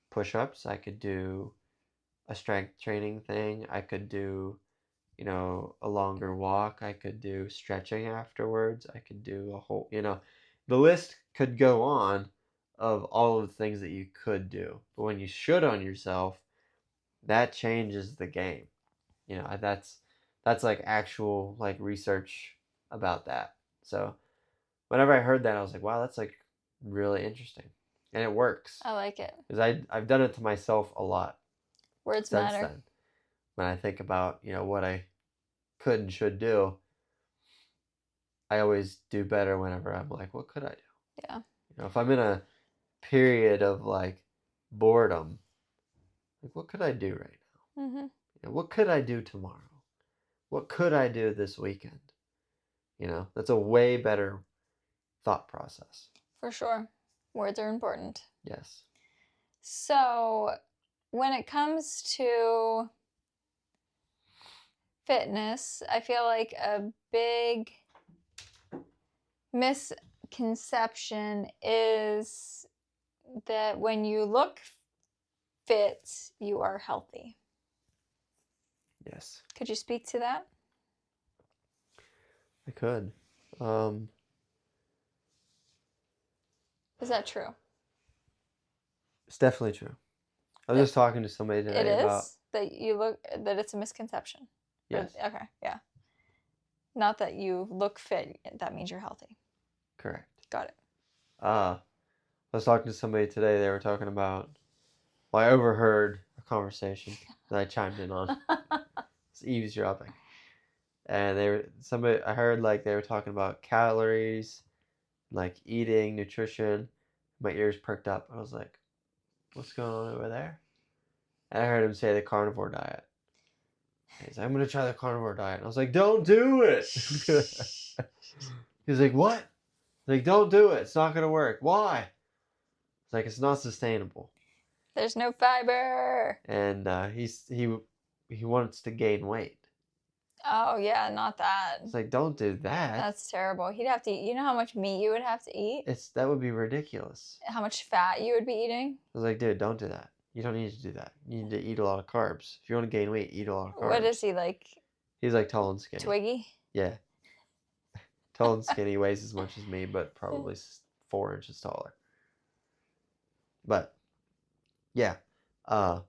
Speaker 2: push-ups. I could do a strength training thing. I could do, a longer walk. I could do stretching afterwards. I could do a whole, the list could go on of all of the things that you could do. But when you should on yourself, that changes the game. That's like actual like research about that. So whenever I heard that, I was like, wow, that's like really interesting, and it works
Speaker 1: I like it.
Speaker 2: because I've done it to myself a lot
Speaker 1: Words
Speaker 2: since
Speaker 1: matter.
Speaker 2: then. When I think about what I could and should do, I always do better whenever I'm like, what could I do?
Speaker 1: Yeah.
Speaker 2: If I'm in a period of like boredom, like what could I do right now?
Speaker 1: Mm-hmm.
Speaker 2: What could I do tomorrow? What could I do this weekend? That's a way better thought process.
Speaker 1: For sure. Words are important.
Speaker 2: Yes.
Speaker 1: So, when it comes to fitness, I feel like a big misconception is that when you look fit, you are healthy.
Speaker 2: Yes.
Speaker 1: Could you speak to that?
Speaker 2: I could.
Speaker 1: Is that true?
Speaker 2: It's definitely true. I was just talking to somebody
Speaker 1: It
Speaker 2: today about
Speaker 1: is that it's a misconception.
Speaker 2: yes.
Speaker 1: Okay, yeah. Not that you look fit, that means you're healthy.
Speaker 2: Correct.
Speaker 1: Got it.
Speaker 2: I was talking to somebody today. They were talking about. Well, I overheard a conversation that I chimed in on. It's eavesdropping, and I heard like they were talking about calories, like eating, nutrition. My ears perked up. I was like, "What's going on over there?" And I heard him say the carnivore diet. He's like, I'm gonna try the carnivore diet. And I was like, don't do it. He's like, what? Like, don't do it. It's not gonna work. Why? It's like it's not sustainable.
Speaker 1: There's no fiber.
Speaker 2: And he wants to gain weight.
Speaker 1: Oh yeah, not that.
Speaker 2: It's like, don't do that.
Speaker 1: That's terrible. He'd have to eat. You know how much meat you would have to eat?
Speaker 2: That would be ridiculous.
Speaker 1: How much fat you would be eating?
Speaker 2: I was like, dude, don't do that. You don't need to do that. You need to eat a lot of carbs. If you want to gain weight, eat a lot of carbs.
Speaker 1: What is he like?
Speaker 2: He's like tall and skinny.
Speaker 1: Twiggy?
Speaker 2: Yeah. Tall and skinny, weighs as much as me, but probably 4 inches taller. But yeah. What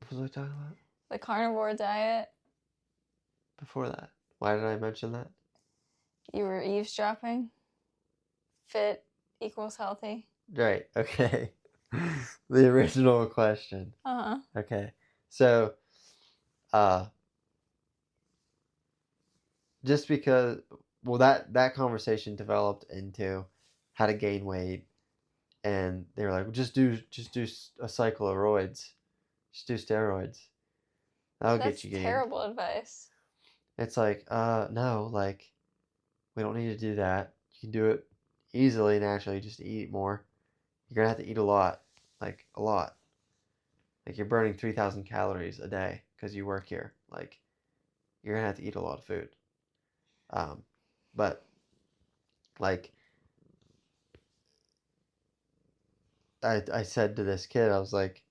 Speaker 2: was I talking about?
Speaker 1: The carnivore diet.
Speaker 2: Before that. Why did I mention that?
Speaker 1: You were eavesdropping. Fit equals healthy.
Speaker 2: Right, okay. The original question.
Speaker 1: Uh-huh.
Speaker 2: Okay. So just because that conversation developed into how to gain weight, and they were like, just do a cycle of roids. Just do steroids. That'll get you gained.
Speaker 1: That's terrible advice.
Speaker 2: It's like, no, like, we don't need to do that. You can do it easily, naturally, just eat more. You're going to have to eat a lot. Like, a lot. Like, you're burning 3,000 calories a day because you work here. Like, you're going to have to eat a lot of food. But, like, I said to this kid, I was like,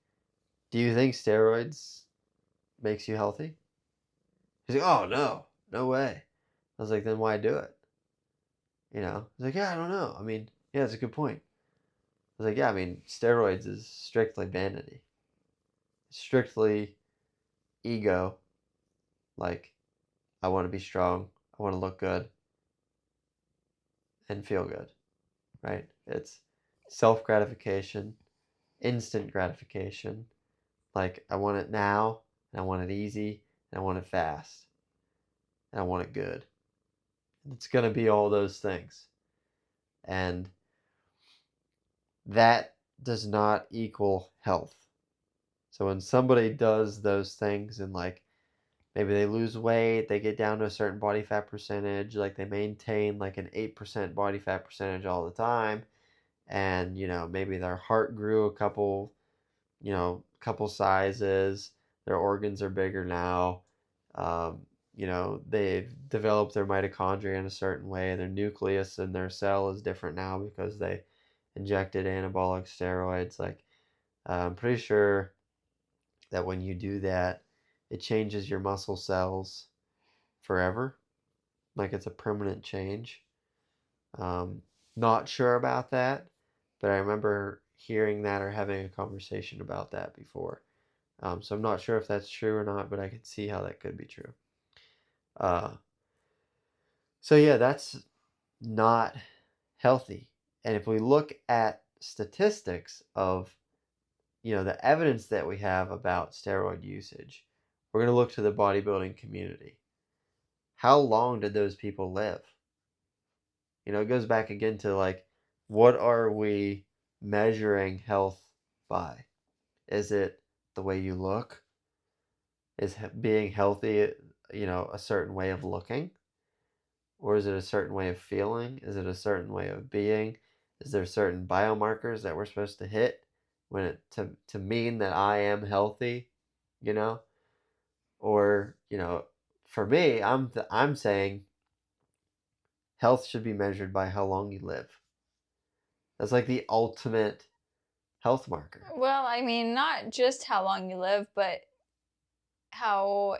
Speaker 2: do you think steroids makes you healthy? He's like, oh, no way. I was like, then why do it? He's like, yeah, I don't know. I mean, yeah, that's a good point. I was like, yeah, I mean, steroids is strictly vanity. Strictly ego. Like, I want to be strong. I want to look good. And feel good. Right? It's self-gratification. Instant gratification. Like, I want it now. And I want it easy. And I want it fast. And I want it good. It's going to be all those things. And that does not equal health. So when somebody does those things and like maybe they lose weight, they get down to a certain body fat percentage, like they maintain like an 8% body fat percentage all the time, and maybe their heart grew a couple sizes, their organs are bigger now. They've developed their mitochondria in a certain way, their nucleus in their cell is different now because they injected anabolic steroids. Like, I'm pretty sure that when you do that, it changes your muscle cells forever. Like, it's a permanent change. Um, Not sure about that, but I remember hearing that or having a conversation about that before. So I'm not sure if that's true or not, but I could see how that could be true. Uh, so yeah, that's not healthy. And if we look at statistics of, the evidence that we have about steroid usage, we're going to look to the bodybuilding community. How long did those people live? It goes back again to like, what are we measuring health by? Is it the way you look? Is being healthy, a certain way of looking? Or is it a certain way of feeling? Is it a certain way of being? Is there certain biomarkers that we're supposed to hit when to mean that I am healthy, you know? Or, for me, I'm saying health should be measured by how long you live. That's like the ultimate health marker.
Speaker 1: Well, I mean, not just how long you live, but how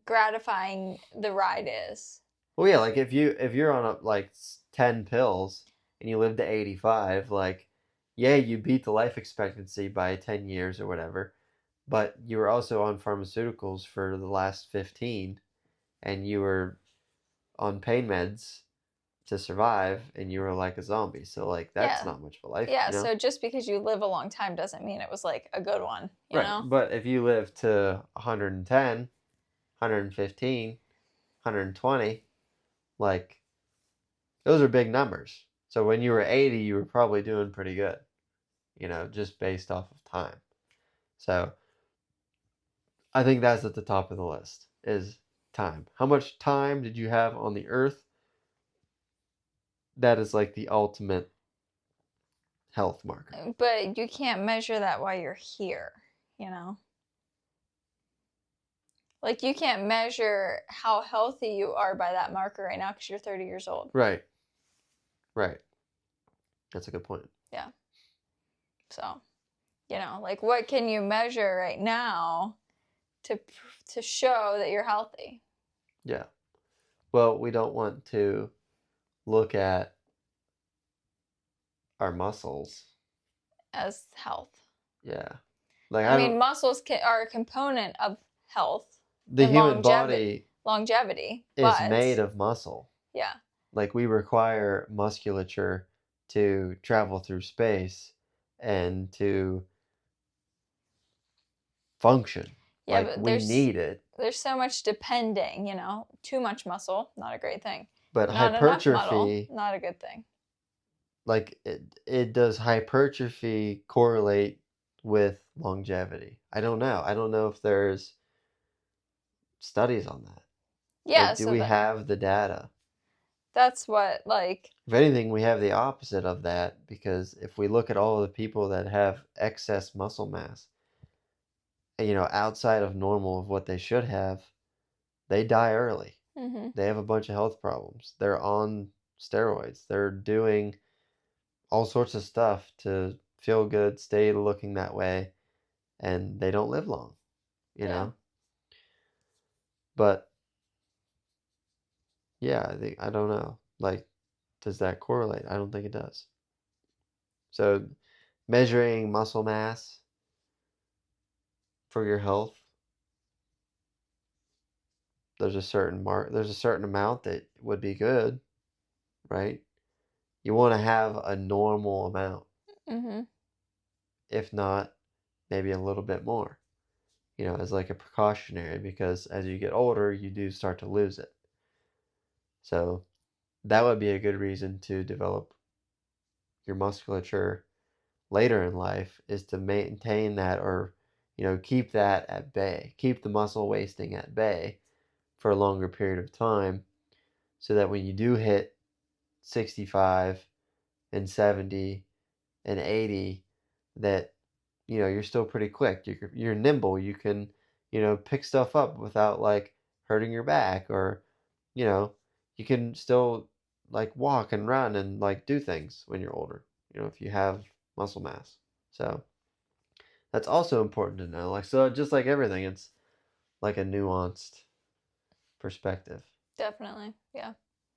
Speaker 1: gratifying the ride is.
Speaker 2: Well, yeah, like if you're on like 10 pills and you live to 85, like, yeah, you beat the life expectancy by 10 years or whatever, but you were also on pharmaceuticals for the last 15 and you were on pain meds to survive and you were like a zombie. So like that's not much of a life,
Speaker 1: Yeah, so just because you live a long time doesn't mean it was like a good one, you
Speaker 2: Right.
Speaker 1: know?
Speaker 2: But if you live to 110, 115, 120, like those are big numbers. So when you were 80, you were probably doing pretty good, just based off of time. So I think that's at the top of the list is time. How much time did you have on the earth? That is like the ultimate health marker.
Speaker 1: But you can't measure that while you're here, you know? Like, you can't measure how healthy you are by that marker right now because you're 30 years old.
Speaker 2: Right. Right. That's a good point.
Speaker 1: Yeah. So, like, what can you measure right now to show that you're healthy?
Speaker 2: Yeah. Well, we don't want to look at our muscles
Speaker 1: As health.
Speaker 2: Yeah. Like
Speaker 1: I mean, muscles are a component of health.
Speaker 2: The human body
Speaker 1: longevity
Speaker 2: is made of muscle.
Speaker 1: Yeah.
Speaker 2: Like we require musculature to travel through space and to function.
Speaker 1: Yeah,
Speaker 2: like we need it.
Speaker 1: There's so much depending, too much muscle, not a great thing.
Speaker 2: But
Speaker 1: not
Speaker 2: hypertrophy,
Speaker 1: not a good thing.
Speaker 2: Like it does hypertrophy correlate with longevity? I don't know. I don't know if there's studies on that.
Speaker 1: Yeah.
Speaker 2: Like, do we have the data?
Speaker 1: That's what, like...
Speaker 2: If anything, we have the opposite of that, because if we look at all the people that have excess muscle mass, outside of normal of what they should have, they die early.
Speaker 1: Mm-hmm.
Speaker 2: They have a bunch of health problems. They're on steroids. They're doing all sorts of stuff to feel good, stay looking that way, and they don't live long, know? But yeah, I don't know. Like, does that correlate? I don't think it does. So, measuring muscle mass for your health, there's a certain amount that would be good, right? You want to have a normal amount.
Speaker 1: Mm-hmm.
Speaker 2: If not, maybe a little bit more, as like a precautionary, because as you get older, you do start to lose it. So that would be a good reason to develop your musculature later in life, is to maintain that, or keep that at bay, keep the muscle wasting at bay for a longer period of time, so that when you do hit 65 and 70 and 80 that, you're still pretty quick. You're nimble. You can, pick stuff up without like hurting your back, or, you know, you can still like walk and run and like do things when you're older, if you have muscle mass. So that's also important to know. Like, so just like everything, it's like a nuanced perspective.
Speaker 1: Definitely. Yeah.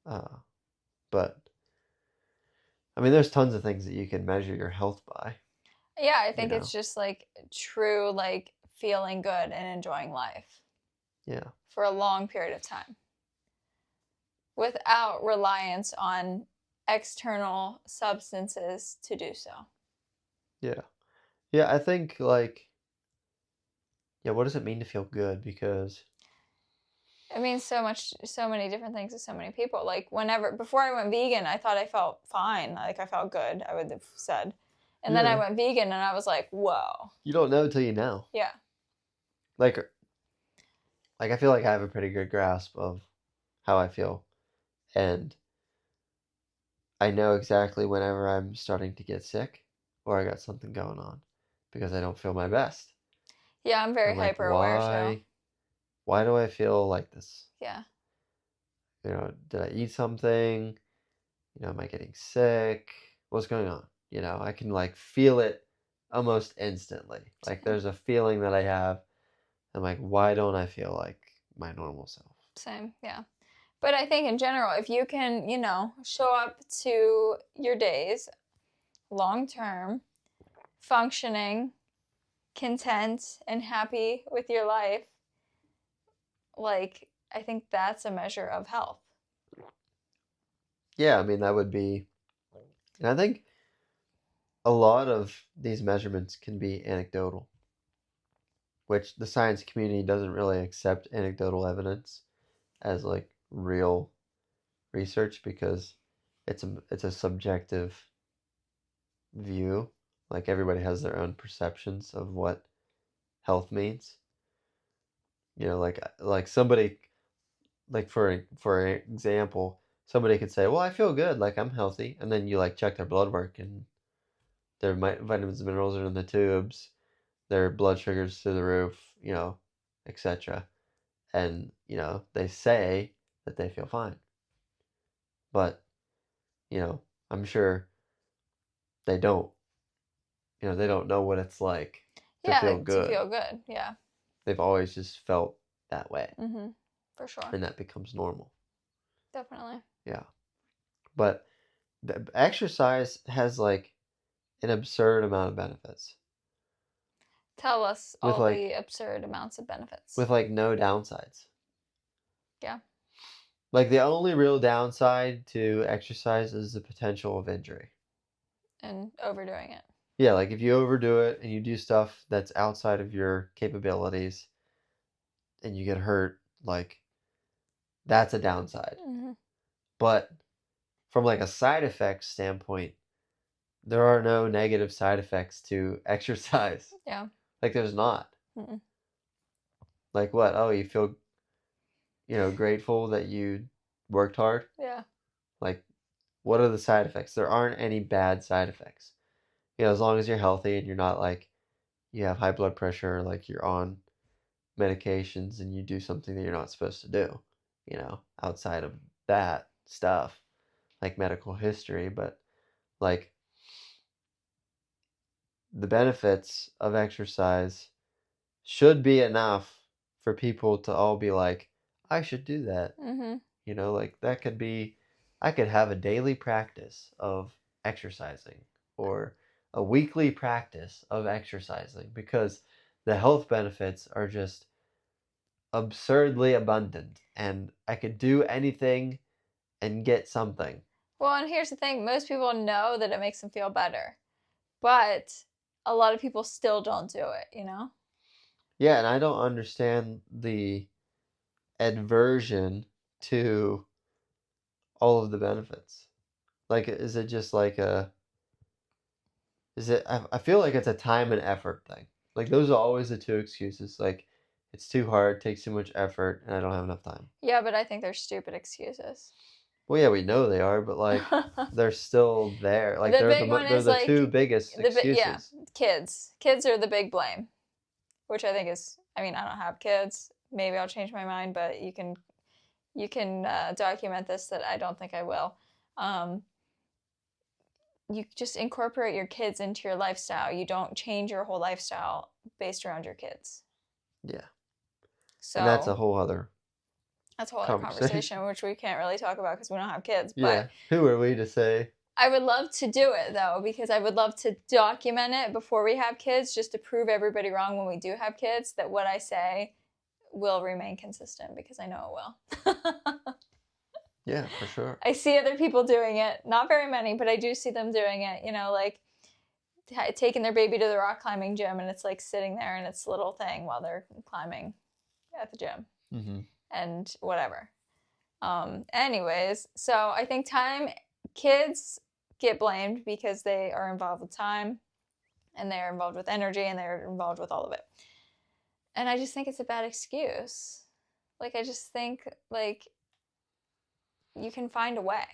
Speaker 2: Uh, but I mean, there's tons of things that you can measure your health by,
Speaker 1: Yeah, I
Speaker 2: you
Speaker 1: think it's
Speaker 2: know?
Speaker 1: just like true, like feeling good and enjoying life
Speaker 2: Yeah.
Speaker 1: for a long period of time without reliance on external substances to do so.
Speaker 2: Yeah. Yeah, I think like, yeah, what does it mean to feel good? Because,
Speaker 1: It means so many different things to so many people. Like before I went vegan, I thought I felt fine. Like I felt good, I would have said. And then I
Speaker 2: yeah,
Speaker 1: went vegan and I was like, whoa.
Speaker 2: you don't know until you know.
Speaker 1: Yeah.
Speaker 2: Like, I feel like I have a pretty good grasp of how I feel, and I know exactly whenever I'm starting to get sick or I got something going on because I don't feel my best.
Speaker 1: Yeah, I'm very
Speaker 2: I'm like,
Speaker 1: hyper aware, so
Speaker 2: why do I feel like this?
Speaker 1: yeah.
Speaker 2: Did I eat something? Am I getting sick? What's going on? I can like feel it almost instantly. Like
Speaker 1: Same.
Speaker 2: there's a feeling that I have. I'm like, why don't I feel like my normal self?
Speaker 1: Same, yeah. But I think in general, if you can, show up to your days long term, functioning, content, and happy with your life, like, I think that's a measure of health.
Speaker 2: Yeah, I mean, that would be, and I think a lot of these measurements can be anecdotal, which the science community doesn't really accept anecdotal evidence as like real research because it's a subjective view. Like everybody has their own perceptions of what health means. Like somebody, like for example, somebody could say, "Well, I feel good, like I'm healthy," and then you like check their blood work and their vitamins and minerals are in the tubes, their blood sugars through the roof, etc. And they say that they feel fine, but you know, I'm sure they don't. They don't know what it's like to
Speaker 1: Yeah,
Speaker 2: feel
Speaker 1: like to
Speaker 2: good.
Speaker 1: feel good. Yeah.
Speaker 2: They've always just felt that way,
Speaker 1: Mm-hmm. For sure.
Speaker 2: and that becomes normal.
Speaker 1: Definitely.
Speaker 2: Yeah. But the exercise has like an absurd amount of benefits
Speaker 1: Tell us
Speaker 2: with
Speaker 1: all the
Speaker 2: like
Speaker 1: absurd amounts of benefits.
Speaker 2: with like no downsides.
Speaker 1: Yeah.
Speaker 2: Like the only real downside to exercise is the potential of injury.
Speaker 1: And overdoing it.
Speaker 2: Yeah, like if you overdo it and you do stuff that's outside of your capabilities and you get hurt, like that's a downside.
Speaker 1: Mm-hmm.
Speaker 2: But from like a side effects standpoint, there are no negative side effects to exercise.
Speaker 1: Yeah.
Speaker 2: Like there's not.
Speaker 1: Mm-mm.
Speaker 2: Like what? Oh, you feel, grateful that you worked hard?
Speaker 1: Yeah.
Speaker 2: Like what are the side effects? There aren't any bad side effects. As long as you're healthy and you're not like you have high blood pressure, like you're on medications and you do something that you're not supposed to do, outside of that stuff, like medical history, but like the benefits of exercise should be enough for people to all be like, I should do that.
Speaker 1: Mm-hmm.
Speaker 2: Like that could be, I could have a daily practice of exercising or a weekly practice of exercising because the health benefits are just absurdly abundant and I could do anything and get something.
Speaker 1: Well, and here's the thing, most people know that it makes them feel better, but a lot of people still don't do it.
Speaker 2: Yeah, and I don't understand the aversion to all of the benefits. Like, is it just like I feel like it's a time and effort thing. Like, those are always the two excuses. Like, it's too hard, takes too much effort, and I don't have enough time.
Speaker 1: Yeah, but I think they're stupid excuses.
Speaker 2: Well, yeah, we know they are, but like they're still there. Like
Speaker 1: The big one
Speaker 2: they're
Speaker 1: is
Speaker 2: the
Speaker 1: like
Speaker 2: two biggest
Speaker 1: yeah,
Speaker 2: excuses.
Speaker 1: kids are the big blame, which I think is, I mean, I don't have kids. Maybe I'll change my mind, but you can document this that I don't think I will. You just incorporate your kids into your lifestyle. You don't change your whole lifestyle based around your kids.
Speaker 2: Yeah. And that's a
Speaker 1: So
Speaker 2: whole other
Speaker 1: that's a whole other
Speaker 2: conversation.
Speaker 1: conversation, which we can't really talk about because we don't have kids.
Speaker 2: Yeah.
Speaker 1: But
Speaker 2: Who are we to say?
Speaker 1: I would love to do it though, because I would love to document it before we have kids, just to prove everybody wrong when we do have kids, that what I say will remain consistent, because I know it will.
Speaker 2: Yeah, for sure.
Speaker 1: I see other people doing it, not very many, but I do see them doing it, like taking their baby to the rock climbing gym, and it's like sitting there in its little thing while they're climbing at the gym.
Speaker 2: Mm-hmm.
Speaker 1: And whatever. Anyways, so I think kids get blamed because they are involved with time, and they're involved with energy, and they're involved with all of it. And I just think it's a bad excuse. Like, I just think, like, you can find a way.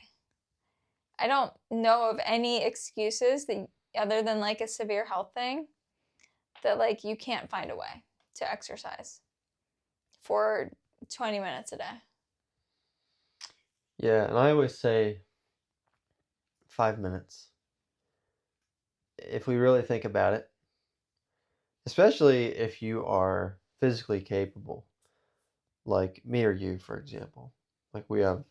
Speaker 1: I don't know of any excuses that, other than like a severe health thing, that like you can't find a way to exercise for 20 minutes a day.
Speaker 2: Yeah, and I always say 5 minutes. If we really think about it, especially if you are physically capable, like me or you, for example, like we have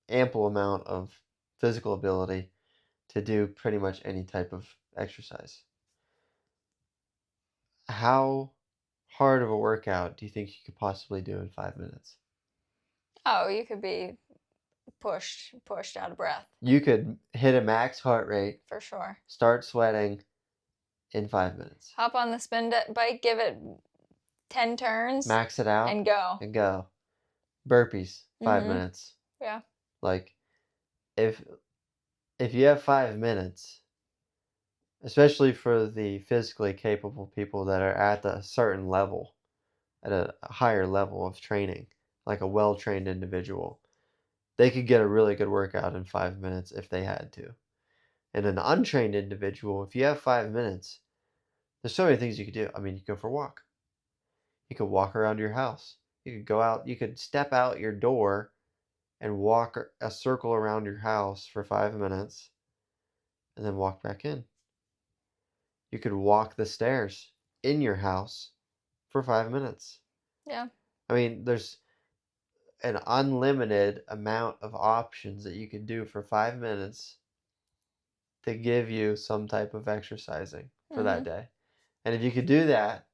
Speaker 2: ample amount of physical ability to do pretty much any type of exercise. How hard of a workout do you think you could possibly do in 5 minutes?
Speaker 1: Oh, you could be pushed out of breath.
Speaker 2: You could hit a max heart rate,
Speaker 1: for sure.
Speaker 2: start sweating in 5 minutes.
Speaker 1: Hop on the spin bike, give it 10 turns,
Speaker 2: Max it out
Speaker 1: and go.
Speaker 2: And go. Burpees, 5 minutes.
Speaker 1: Yeah.
Speaker 2: Like if you have 5 minutes, especially for the physically capable people that are at a certain level, at a higher level of training, like a well-trained individual, they could get a really good workout in 5 minutes if they had to. And an untrained individual, if you have 5 minutes, there's so many things you could do. I mean, you could go for a walk. You could walk around your house. You could go out, you could step out your door and walk a circle around your house for 5 minutes and then walk back in. You could walk the stairs in your house for 5 minutes.
Speaker 1: Yeah.
Speaker 2: I mean, there's an unlimited amount of options that you could do for 5 minutes to give you some type of exercising for that day. And if you could do that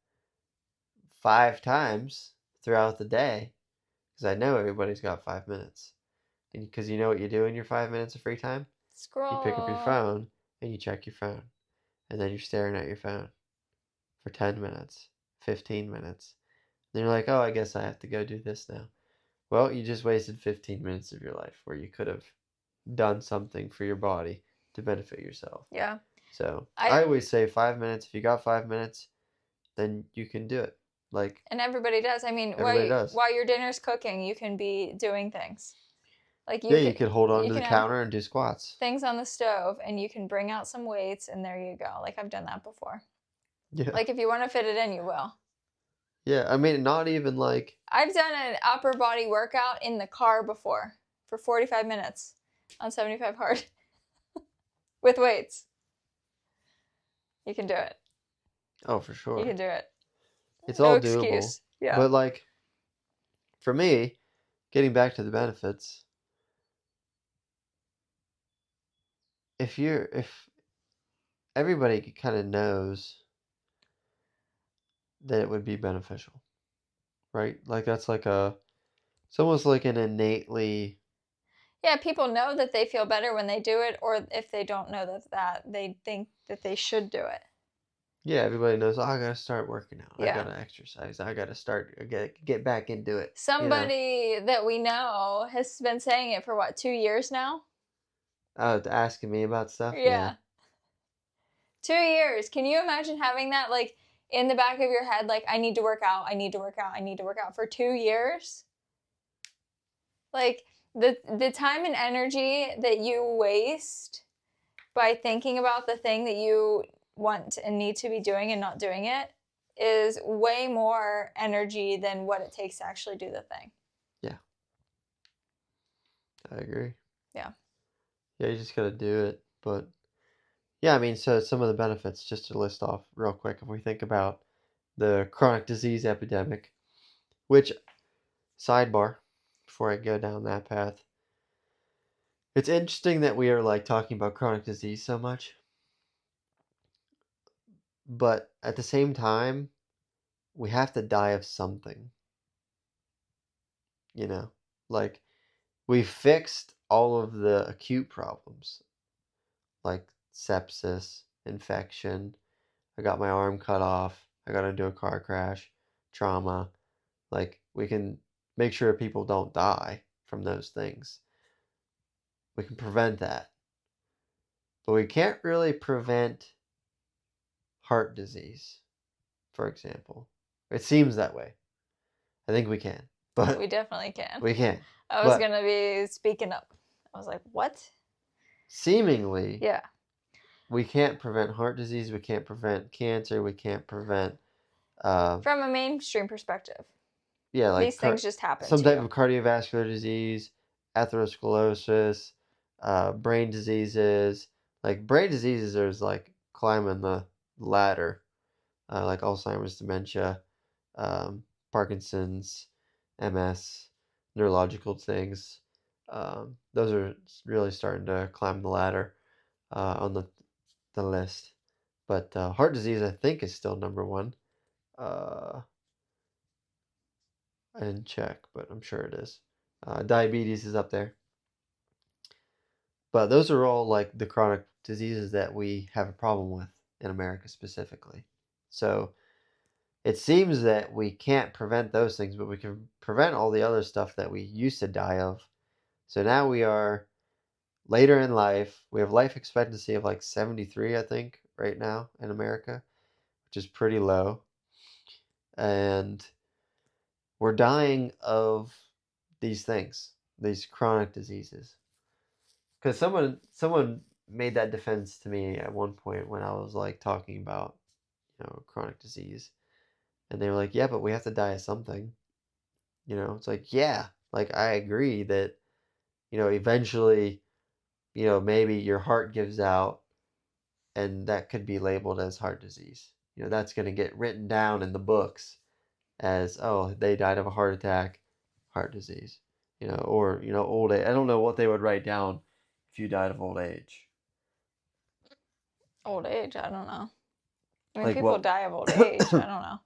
Speaker 2: 5 times throughout the day, because I know everybody's got 5 minutes, and because you know what you do in your 5 minutes of free time?
Speaker 1: Scroll.
Speaker 2: You pick up your phone and you check your phone, and then you're staring at your phone for 10 minutes, 15 minutes. Then you're like, oh, I guess I have to go do this now. Well, you just wasted 15 minutes of your life where you could have done something for your body to benefit yourself.
Speaker 1: Yeah.
Speaker 2: So I always say 5 minutes. If you got 5 minutes, then you can do it.
Speaker 1: And everybody does. I mean, while your dinner's cooking, you can be doing things. Like
Speaker 2: you could hold on to the counter and do squats.
Speaker 1: Things on the stove, and you can bring out some weights, and there you go. Like, I've done that before.
Speaker 2: Yeah.
Speaker 1: Like, if you want to fit it in, you will.
Speaker 2: Yeah, I mean, not even like...
Speaker 1: I've done an upper body workout in the car before for 45 minutes on 75 hard with weights. You can do it.
Speaker 2: Oh, for sure.
Speaker 1: You can do it.
Speaker 2: It's all doable.
Speaker 1: Yeah.
Speaker 2: But like, for me, getting back to the benefits, if everybody kind of knows that it would be beneficial, right? Like that's like it's almost like an innately...
Speaker 1: Yeah, people know that they feel better when they do it, or if they don't know that they think that they should do it.
Speaker 2: Yeah, everybody knows, I gotta start working out.
Speaker 1: Yeah.
Speaker 2: I gotta exercise. I gotta start, get back into it.
Speaker 1: Somebody that we know has been saying it for 2 years now?
Speaker 2: Oh, asking me about stuff?
Speaker 1: Yeah. 2 years. Can you imagine having that like in the back of your head, like, I need to work out, I need to work out, I need to work out for 2 years? Like, the time and energy that you waste by thinking about the thing that you want and need to be doing and not doing it is way more energy than what it takes to actually do the thing.
Speaker 2: Yeah. I agree.
Speaker 1: Yeah.
Speaker 2: Yeah, you just gotta do it. But yeah, I mean, so some of the benefits, just to list off real quick, if we think about the chronic disease epidemic, which, sidebar, before I go down that path, it's interesting that we are like talking about chronic disease so much, but at the same time, we have to die of something, you know? Like, we fixed all of the acute problems, like sepsis, infection, I got my arm cut off, I got into a car crash, trauma. Like, we can make sure people don't die from those things. We can prevent that. But we can't really prevent heart disease, for example. It seems that way. I think we can. But
Speaker 1: We definitely can.
Speaker 2: we can.
Speaker 1: I was
Speaker 2: But
Speaker 1: going to be speaking up. I was like, what?
Speaker 2: seemingly,
Speaker 1: Yeah.
Speaker 2: we can't prevent heart disease, we can't prevent cancer, we can't prevent
Speaker 1: From a mainstream perspective,
Speaker 2: yeah, like
Speaker 1: these things just happen
Speaker 2: some
Speaker 1: to
Speaker 2: type
Speaker 1: you.
Speaker 2: of cardiovascular disease, atherosclerosis, brain diseases. Like brain diseases, there's like climbing the ladder, like Alzheimer's, dementia, Parkinson's, MS, neurological things. Those are really starting to climb the ladder on the list. But heart disease, I think, is still number one. I didn't check, but I'm sure it is. Diabetes is up there. But those are all like the chronic diseases that we have a problem with in America specifically. So it seems that we can't prevent those things, but we can prevent all the other stuff that we used to die of. So now we are later in life. We have life expectancy of like 73, I think, right now in America, which is pretty low. And we're dying of these things, these chronic diseases. Because someone made that defense to me at one point when I was like talking about, chronic disease. And they were like, yeah, but we have to die of something. It's like, yeah, like I agree that, eventually, maybe your heart gives out and that could be labeled as heart disease. That's going to get written down in the books as, oh, they died of a heart attack, heart disease, or, old age. I don't know what they would write down if you died of old age.
Speaker 1: Old age, I don't know. I mean,
Speaker 2: Like
Speaker 1: people
Speaker 2: what?
Speaker 1: die of old age. I don't know.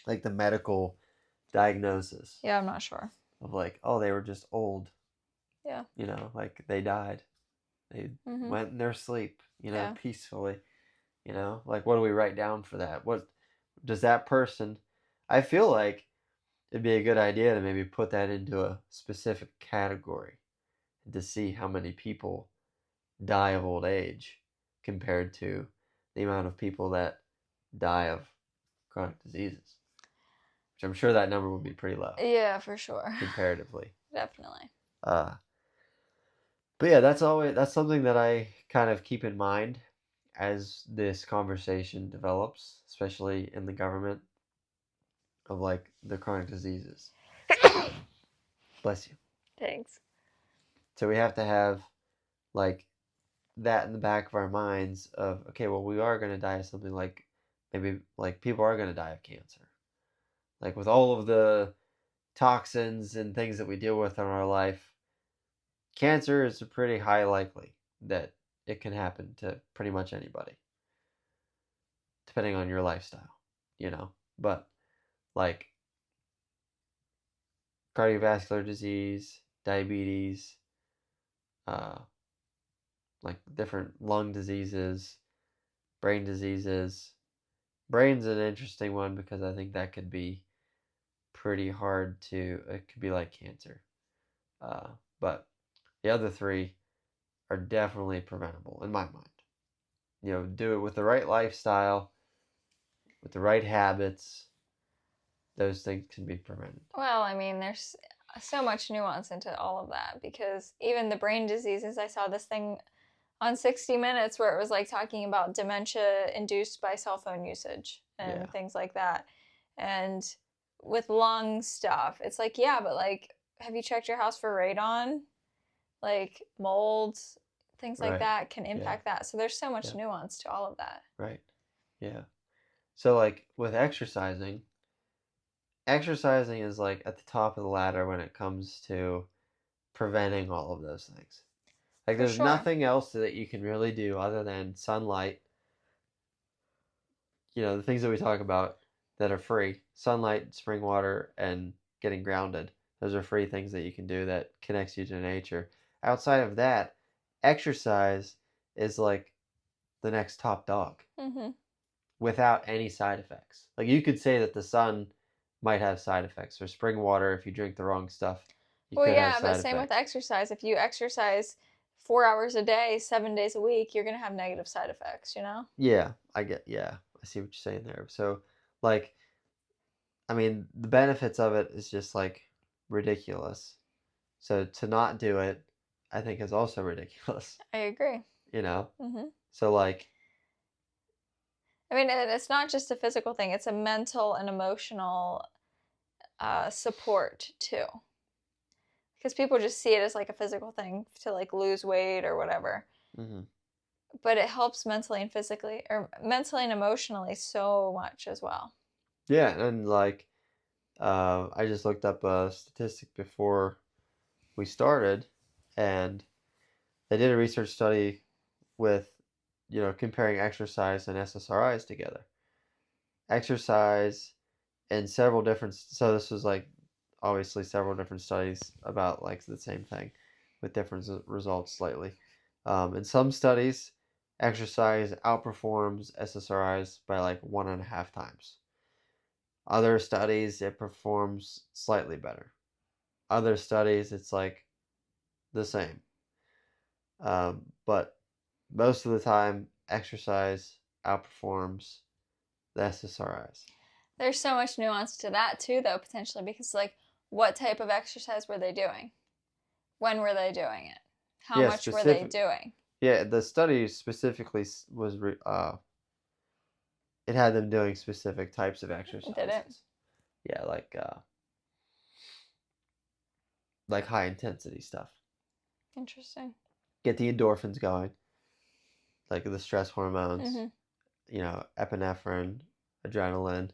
Speaker 2: Like the medical diagnosis
Speaker 1: Yeah, I'm not sure.
Speaker 2: of like, oh, they were just old.
Speaker 1: Yeah.
Speaker 2: Like they died. They went in their sleep,
Speaker 1: Yeah.
Speaker 2: peacefully. Like what do we write down for that? What does that person? I feel like it'd be a good idea to maybe put that into a specific category to see how many people die of old age compared to the amount of people that die of chronic diseases. Which I'm sure that number would be pretty low.
Speaker 1: Yeah, for sure.
Speaker 2: Comparatively.
Speaker 1: Definitely.
Speaker 2: But yeah, that's something that I kind of keep in mind as this conversation develops, especially in the government, of like the chronic diseases. Bless you.
Speaker 1: Thanks.
Speaker 2: So we have to have like that in the back of our minds of, okay, well, we are going to die of something, like maybe like people are going to die of cancer. Like with all of the toxins and things that we deal with in our life, cancer is a pretty high likely that it can happen to pretty much anybody, depending on your lifestyle. But like cardiovascular disease, diabetes, uh, like different lung diseases, brain diseases. Brain's an interesting one because I think that could be pretty hard it could be like cancer. But the other three are definitely preventable in my mind. Do it with the right lifestyle, with the right habits. Those things can be prevented.
Speaker 1: Well, I mean, there's so much nuance into all of that, because even the brain diseases, I saw this thing on 60 Minutes where it was like talking about dementia induced by cell phone usage and things like that. And with lung stuff, it's like, yeah, but like, have you checked your house for radon? Like mold, things like that can impact that. So there's so much nuance to all of that.
Speaker 2: Right. Yeah. So like with exercising is like at the top of the ladder when it comes to preventing all of those things. Like there's nothing else that you can really do other than sunlight. You know, the things that we talk about that are free: sunlight, spring water, and getting grounded. Those are free things that you can do that connects you to nature. Outside of that, exercise is like the next top dog.
Speaker 1: Mm-hmm.
Speaker 2: Without any side effects. Like you could say that the sun might have side effects, or spring water if you drink the wrong stuff.
Speaker 1: Well, yeah, but same with exercise. If you exercise 4 hours a day, 7 days a week, you're gonna have negative side effects. You know?
Speaker 2: Yeah, I see what you're saying there. So, like, I mean, the benefits of it is just like ridiculous. So to not do it, I think is also ridiculous.
Speaker 1: I agree.
Speaker 2: You know?
Speaker 1: Mm-hmm.
Speaker 2: So like,
Speaker 1: I mean, it's not just a physical thing; it's a mental and emotional support too. Because people just see it as like a physical thing to like lose weight or whatever.
Speaker 2: mm-hmm.
Speaker 1: But it helps mentally and physically, or mentally and emotionally, so much as well.
Speaker 2: Yeah, and like, I just looked up a statistic before we started, and they did a research study with, comparing exercise and SSRIs together. Exercise and several different, so this was like obviously several different studies about like the same thing with different results slightly. In some studies, exercise outperforms SSRIs by like 1.5 times. Other studies, it performs slightly better. Other studies, it's like the same. But most of the time, exercise outperforms the SSRIs.
Speaker 1: There's so much nuance to that too, though, potentially, because like, what type of exercise were they doing? When were they doing it? How much were they doing?
Speaker 2: Yeah, the study specifically was it had them doing specific types of exercises.
Speaker 1: Did it?
Speaker 2: Yeah, like high intensity stuff.
Speaker 1: Interesting.
Speaker 2: Get the endorphins going, like the stress hormones.
Speaker 1: Mm-hmm.
Speaker 2: Epinephrine, adrenaline.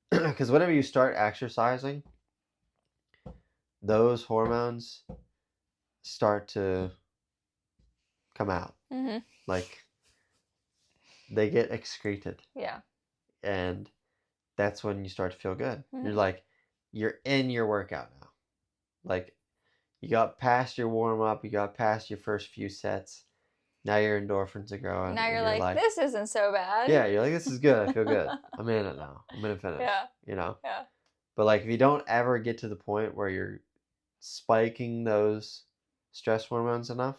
Speaker 2: Because whenever you start exercising, those hormones start to come out.
Speaker 1: Mm-hmm.
Speaker 2: Like, they get excreted.
Speaker 1: Yeah.
Speaker 2: And that's when you start to feel good.
Speaker 1: Mm-hmm.
Speaker 2: You're in your workout now. Like, you got past your warm up, you got past your first few sets. Now your endorphins are growing.
Speaker 1: Now you're like, this isn't so bad.
Speaker 2: Yeah, you're like, this is good. I feel good. I'm in it now. I'm gonna finish.
Speaker 1: Yeah.
Speaker 2: Yeah. But like, if you don't ever get to the point where you're spiking those stress hormones enough,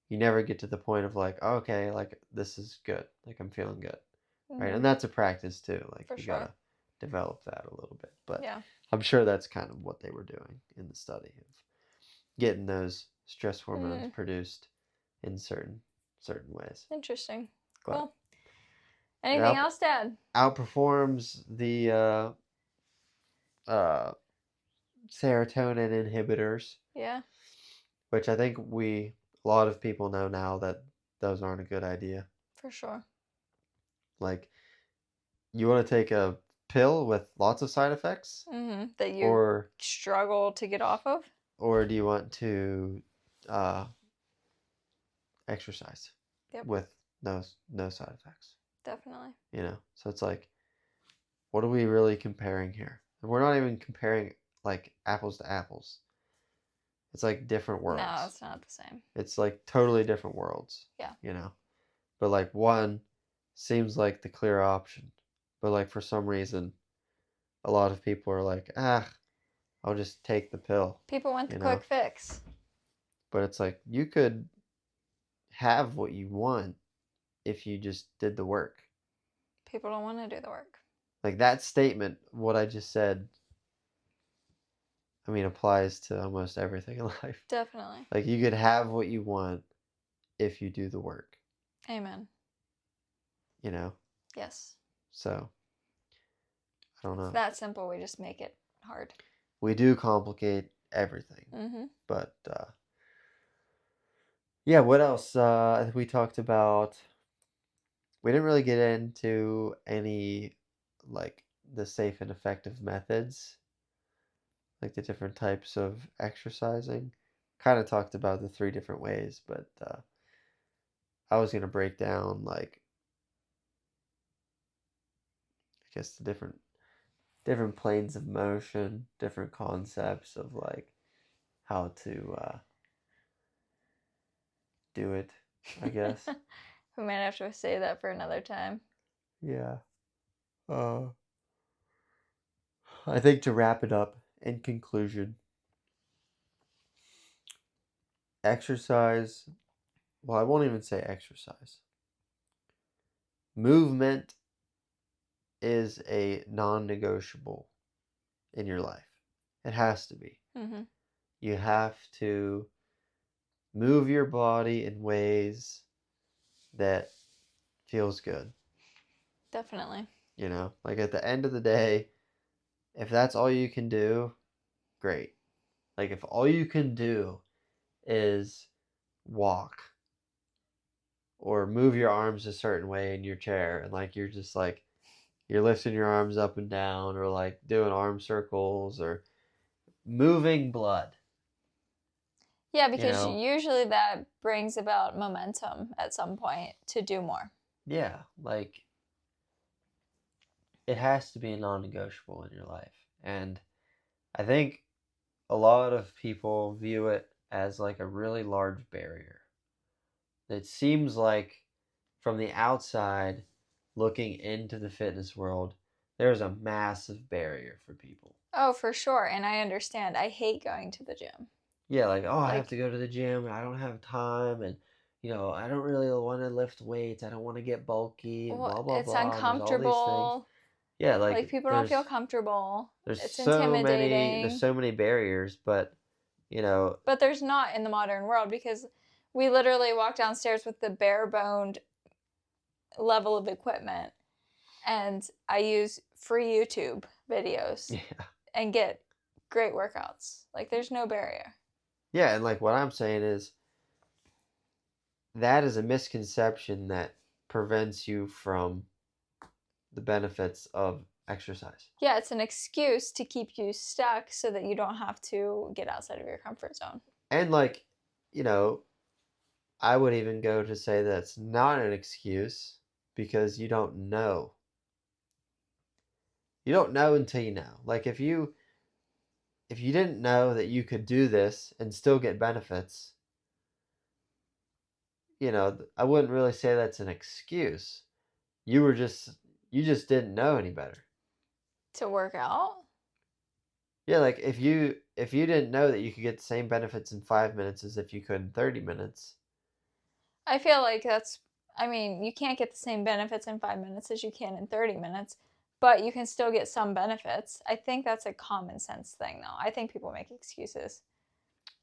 Speaker 2: you never get to the point of like, oh, okay, like this is good. Like I'm feeling good. Mm-hmm. Right. And that's a practice too. Like you gotta develop that a little bit. But I'm sure that's kind of what they were doing in the study of getting those stress hormones produced in certain ways.
Speaker 1: Interesting. Cool. Anything else, Dad?
Speaker 2: Outperforms the serotonin inhibitors.
Speaker 1: Yeah.
Speaker 2: Which I think a lot of people know now that those aren't a good idea.
Speaker 1: For sure.
Speaker 2: Like, you want to take a pill with lots of side effects?
Speaker 1: Mm-hmm. That you struggle to get off of?
Speaker 2: Or do you want to exercise with no side effects?
Speaker 1: Definitely.
Speaker 2: So it's like, what are we really comparing here? And we're not even comparing like apples to apples. It's like different worlds.
Speaker 1: No, it's not the same.
Speaker 2: It's like totally different worlds.
Speaker 1: Yeah.
Speaker 2: But like one seems like the clear option. But like for some reason, a lot of people are like, I'll just take the pill.
Speaker 1: People want the quick fix.
Speaker 2: But it's like, you could have what you want if you just did the work.
Speaker 1: People don't want to do the work.
Speaker 2: Like that statement, what I just said, I mean, applies to almost everything in life.
Speaker 1: Definitely.
Speaker 2: Like, you could have what you want if you do the work,
Speaker 1: Amen.
Speaker 2: you know?
Speaker 1: Yes.
Speaker 2: So, I don't
Speaker 1: It's
Speaker 2: know.
Speaker 1: that simple. We just make it hard.
Speaker 2: We do complicate everything.
Speaker 1: Mm-hmm.
Speaker 2: But, yeah, what else? We talked about, we didn't really get into any, like, the safe and effective methods, like the different types of exercising. Kind of talked about the 3 different ways, but I was going to break down, like, I guess the different planes of motion, different concepts of, like, how to do it, I guess.
Speaker 1: We might have to say that for another time.
Speaker 2: Yeah. I think to wrap it up, in conclusion, exercise, well, I won't even say exercise. Movement is a non-negotiable in your life. It has to be.
Speaker 1: Mm-hmm.
Speaker 2: You have to move your body in ways that feels good.
Speaker 1: Definitely.
Speaker 2: You know, like at the end of the day, if that's all you can do, great. Like if all you can do is walk or move your arms a certain way in your chair and like you're just like you're lifting your arms up and down or like doing arm circles or moving blood,
Speaker 1: Yeah,
Speaker 2: you
Speaker 1: because
Speaker 2: know?
Speaker 1: usually that brings about momentum at some point to do more.
Speaker 2: Yeah, like it has to be non-negotiable in your life. And I think a lot of people view it as like a really large barrier. It seems like from the outside looking into the fitness world, there's a massive barrier for people.
Speaker 1: Oh, for sure. And I understand. I hate going to the gym.
Speaker 2: Yeah, like, oh, I have to
Speaker 1: Like,
Speaker 2: go to the gym. I don't have time. And, I don't really want to lift weights. I don't want to get bulky and blah, blah,
Speaker 1: it's
Speaker 2: blah. And there's all these things.
Speaker 1: uncomfortable.
Speaker 2: Yeah,
Speaker 1: Like,
Speaker 2: like
Speaker 1: people don't feel comfortable.
Speaker 2: there's
Speaker 1: It's
Speaker 2: there's
Speaker 1: intimidating.
Speaker 2: so many barriers, but, you know,
Speaker 1: But there's not in the modern world because we literally walk downstairs with the bare boned level of equipment. And I use free YouTube videos
Speaker 2: yeah.
Speaker 1: and get great workouts. Like, there's no barrier.
Speaker 2: Yeah, and like what I'm saying is that is a misconception that prevents you from the benefits of exercise.
Speaker 1: Yeah, it's an excuse to keep you stuck so that you don't have to get outside of your comfort zone.
Speaker 2: And like, you know, I would even go to say that it's not an excuse because you don't know. You don't know until you know. Like if you didn't know that you could do this and still get benefits, I wouldn't really say that's an excuse. You just didn't know any better.
Speaker 1: To work out?
Speaker 2: Yeah, like if you didn't know that you could get the same benefits in 5 minutes as if you could in 30 minutes.
Speaker 1: I feel like you can't get the same benefits in 5 minutes as you can in 30 minutes, but you can still get some benefits. I think that's a common sense thing, though. I think people make excuses.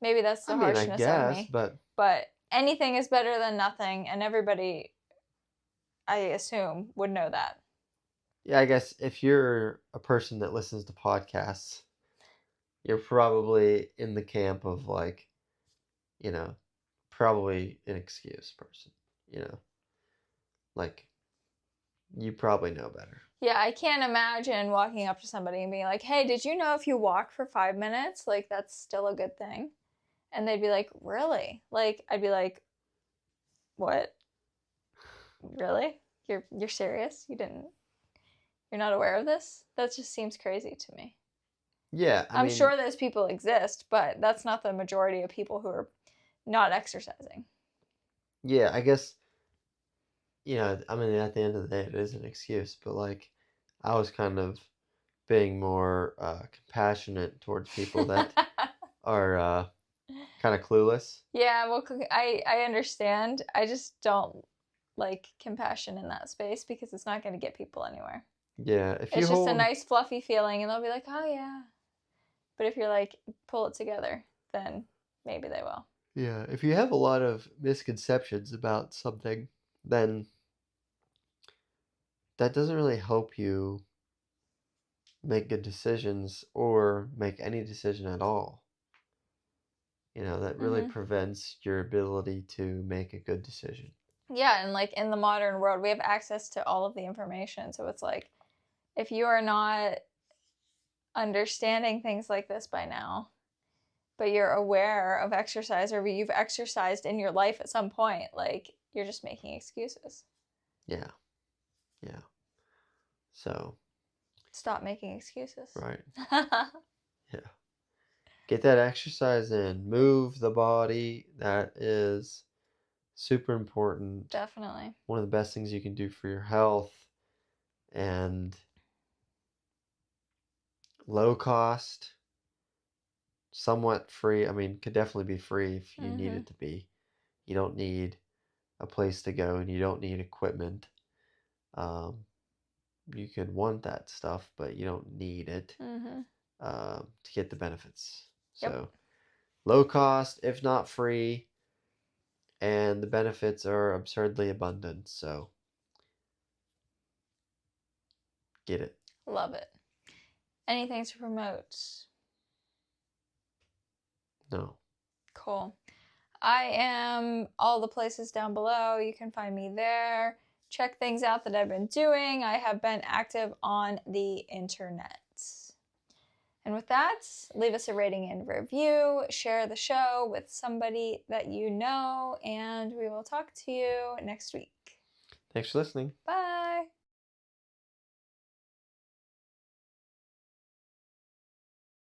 Speaker 1: Maybe that's the
Speaker 2: I mean, I
Speaker 1: harshness of
Speaker 2: guess,
Speaker 1: me.
Speaker 2: but
Speaker 1: But anything is better than nothing, and everybody, I assume, would know that.
Speaker 2: yeah, I guess if you're a person that listens to podcasts, you're probably in the camp of like, you know, probably an excuse person, you know. Like you probably know better.
Speaker 1: Yeah, I can't imagine walking up to somebody and being like, hey, did you know if you walk for 5 minutes, like, that's still a good thing? And they'd be like, really? Like, I'd be like, what? Really? You're serious? You're not aware of this? That just seems crazy to me.
Speaker 2: Yeah,
Speaker 1: I'm sure those people exist, but that's not the majority of people who are not exercising.
Speaker 2: yeah, I guess, I mean, at the end of the day, it is an excuse, but like, I was kind of being more compassionate towards people that are kind of clueless.
Speaker 1: Yeah, well, I understand. I just don't like compassion in that space because it's not going to get people anywhere.
Speaker 2: Yeah, if you
Speaker 1: It's just a
Speaker 2: hold,
Speaker 1: nice fluffy feeling, and they'll be like, oh yeah. But if you're like, pull it together, then maybe they will.
Speaker 2: Yeah, if you have a lot of misconceptions about something, then that doesn't really help you make good decisions or make any decision at all. That really
Speaker 1: Mm-hmm.
Speaker 2: prevents your ability to make a good decision.
Speaker 1: Yeah, and like in the modern world, we have access to all of the information. So it's like, if you are not understanding things like this by now, but you're aware of exercise or you've exercised in your life at some point, like you're just making excuses.
Speaker 2: Yeah. Yeah. So,
Speaker 1: Stop making excuses.
Speaker 2: right. Yeah. Get that exercise in. Move the body. That is super important.
Speaker 1: Definitely.
Speaker 2: One of the best things you can do for your health, and low cost, somewhat free. I mean, could definitely be free if you need it to be. You don't need a place to go and you don't need equipment. You could want that stuff, but you don't need it to get the benefits.
Speaker 1: Yep.
Speaker 2: So, low cost, if not free, and the benefits are absurdly abundant. So, get it.
Speaker 1: Love it. Anything to promote?
Speaker 2: No.
Speaker 1: Cool. I am all the places down below. You can find me there. Check things out that I've been doing. I have been active on the internet. And with that, leave us a rating and review. Share the show with somebody that you know. And we will talk to you next week.
Speaker 2: Thanks for listening.
Speaker 1: Bye.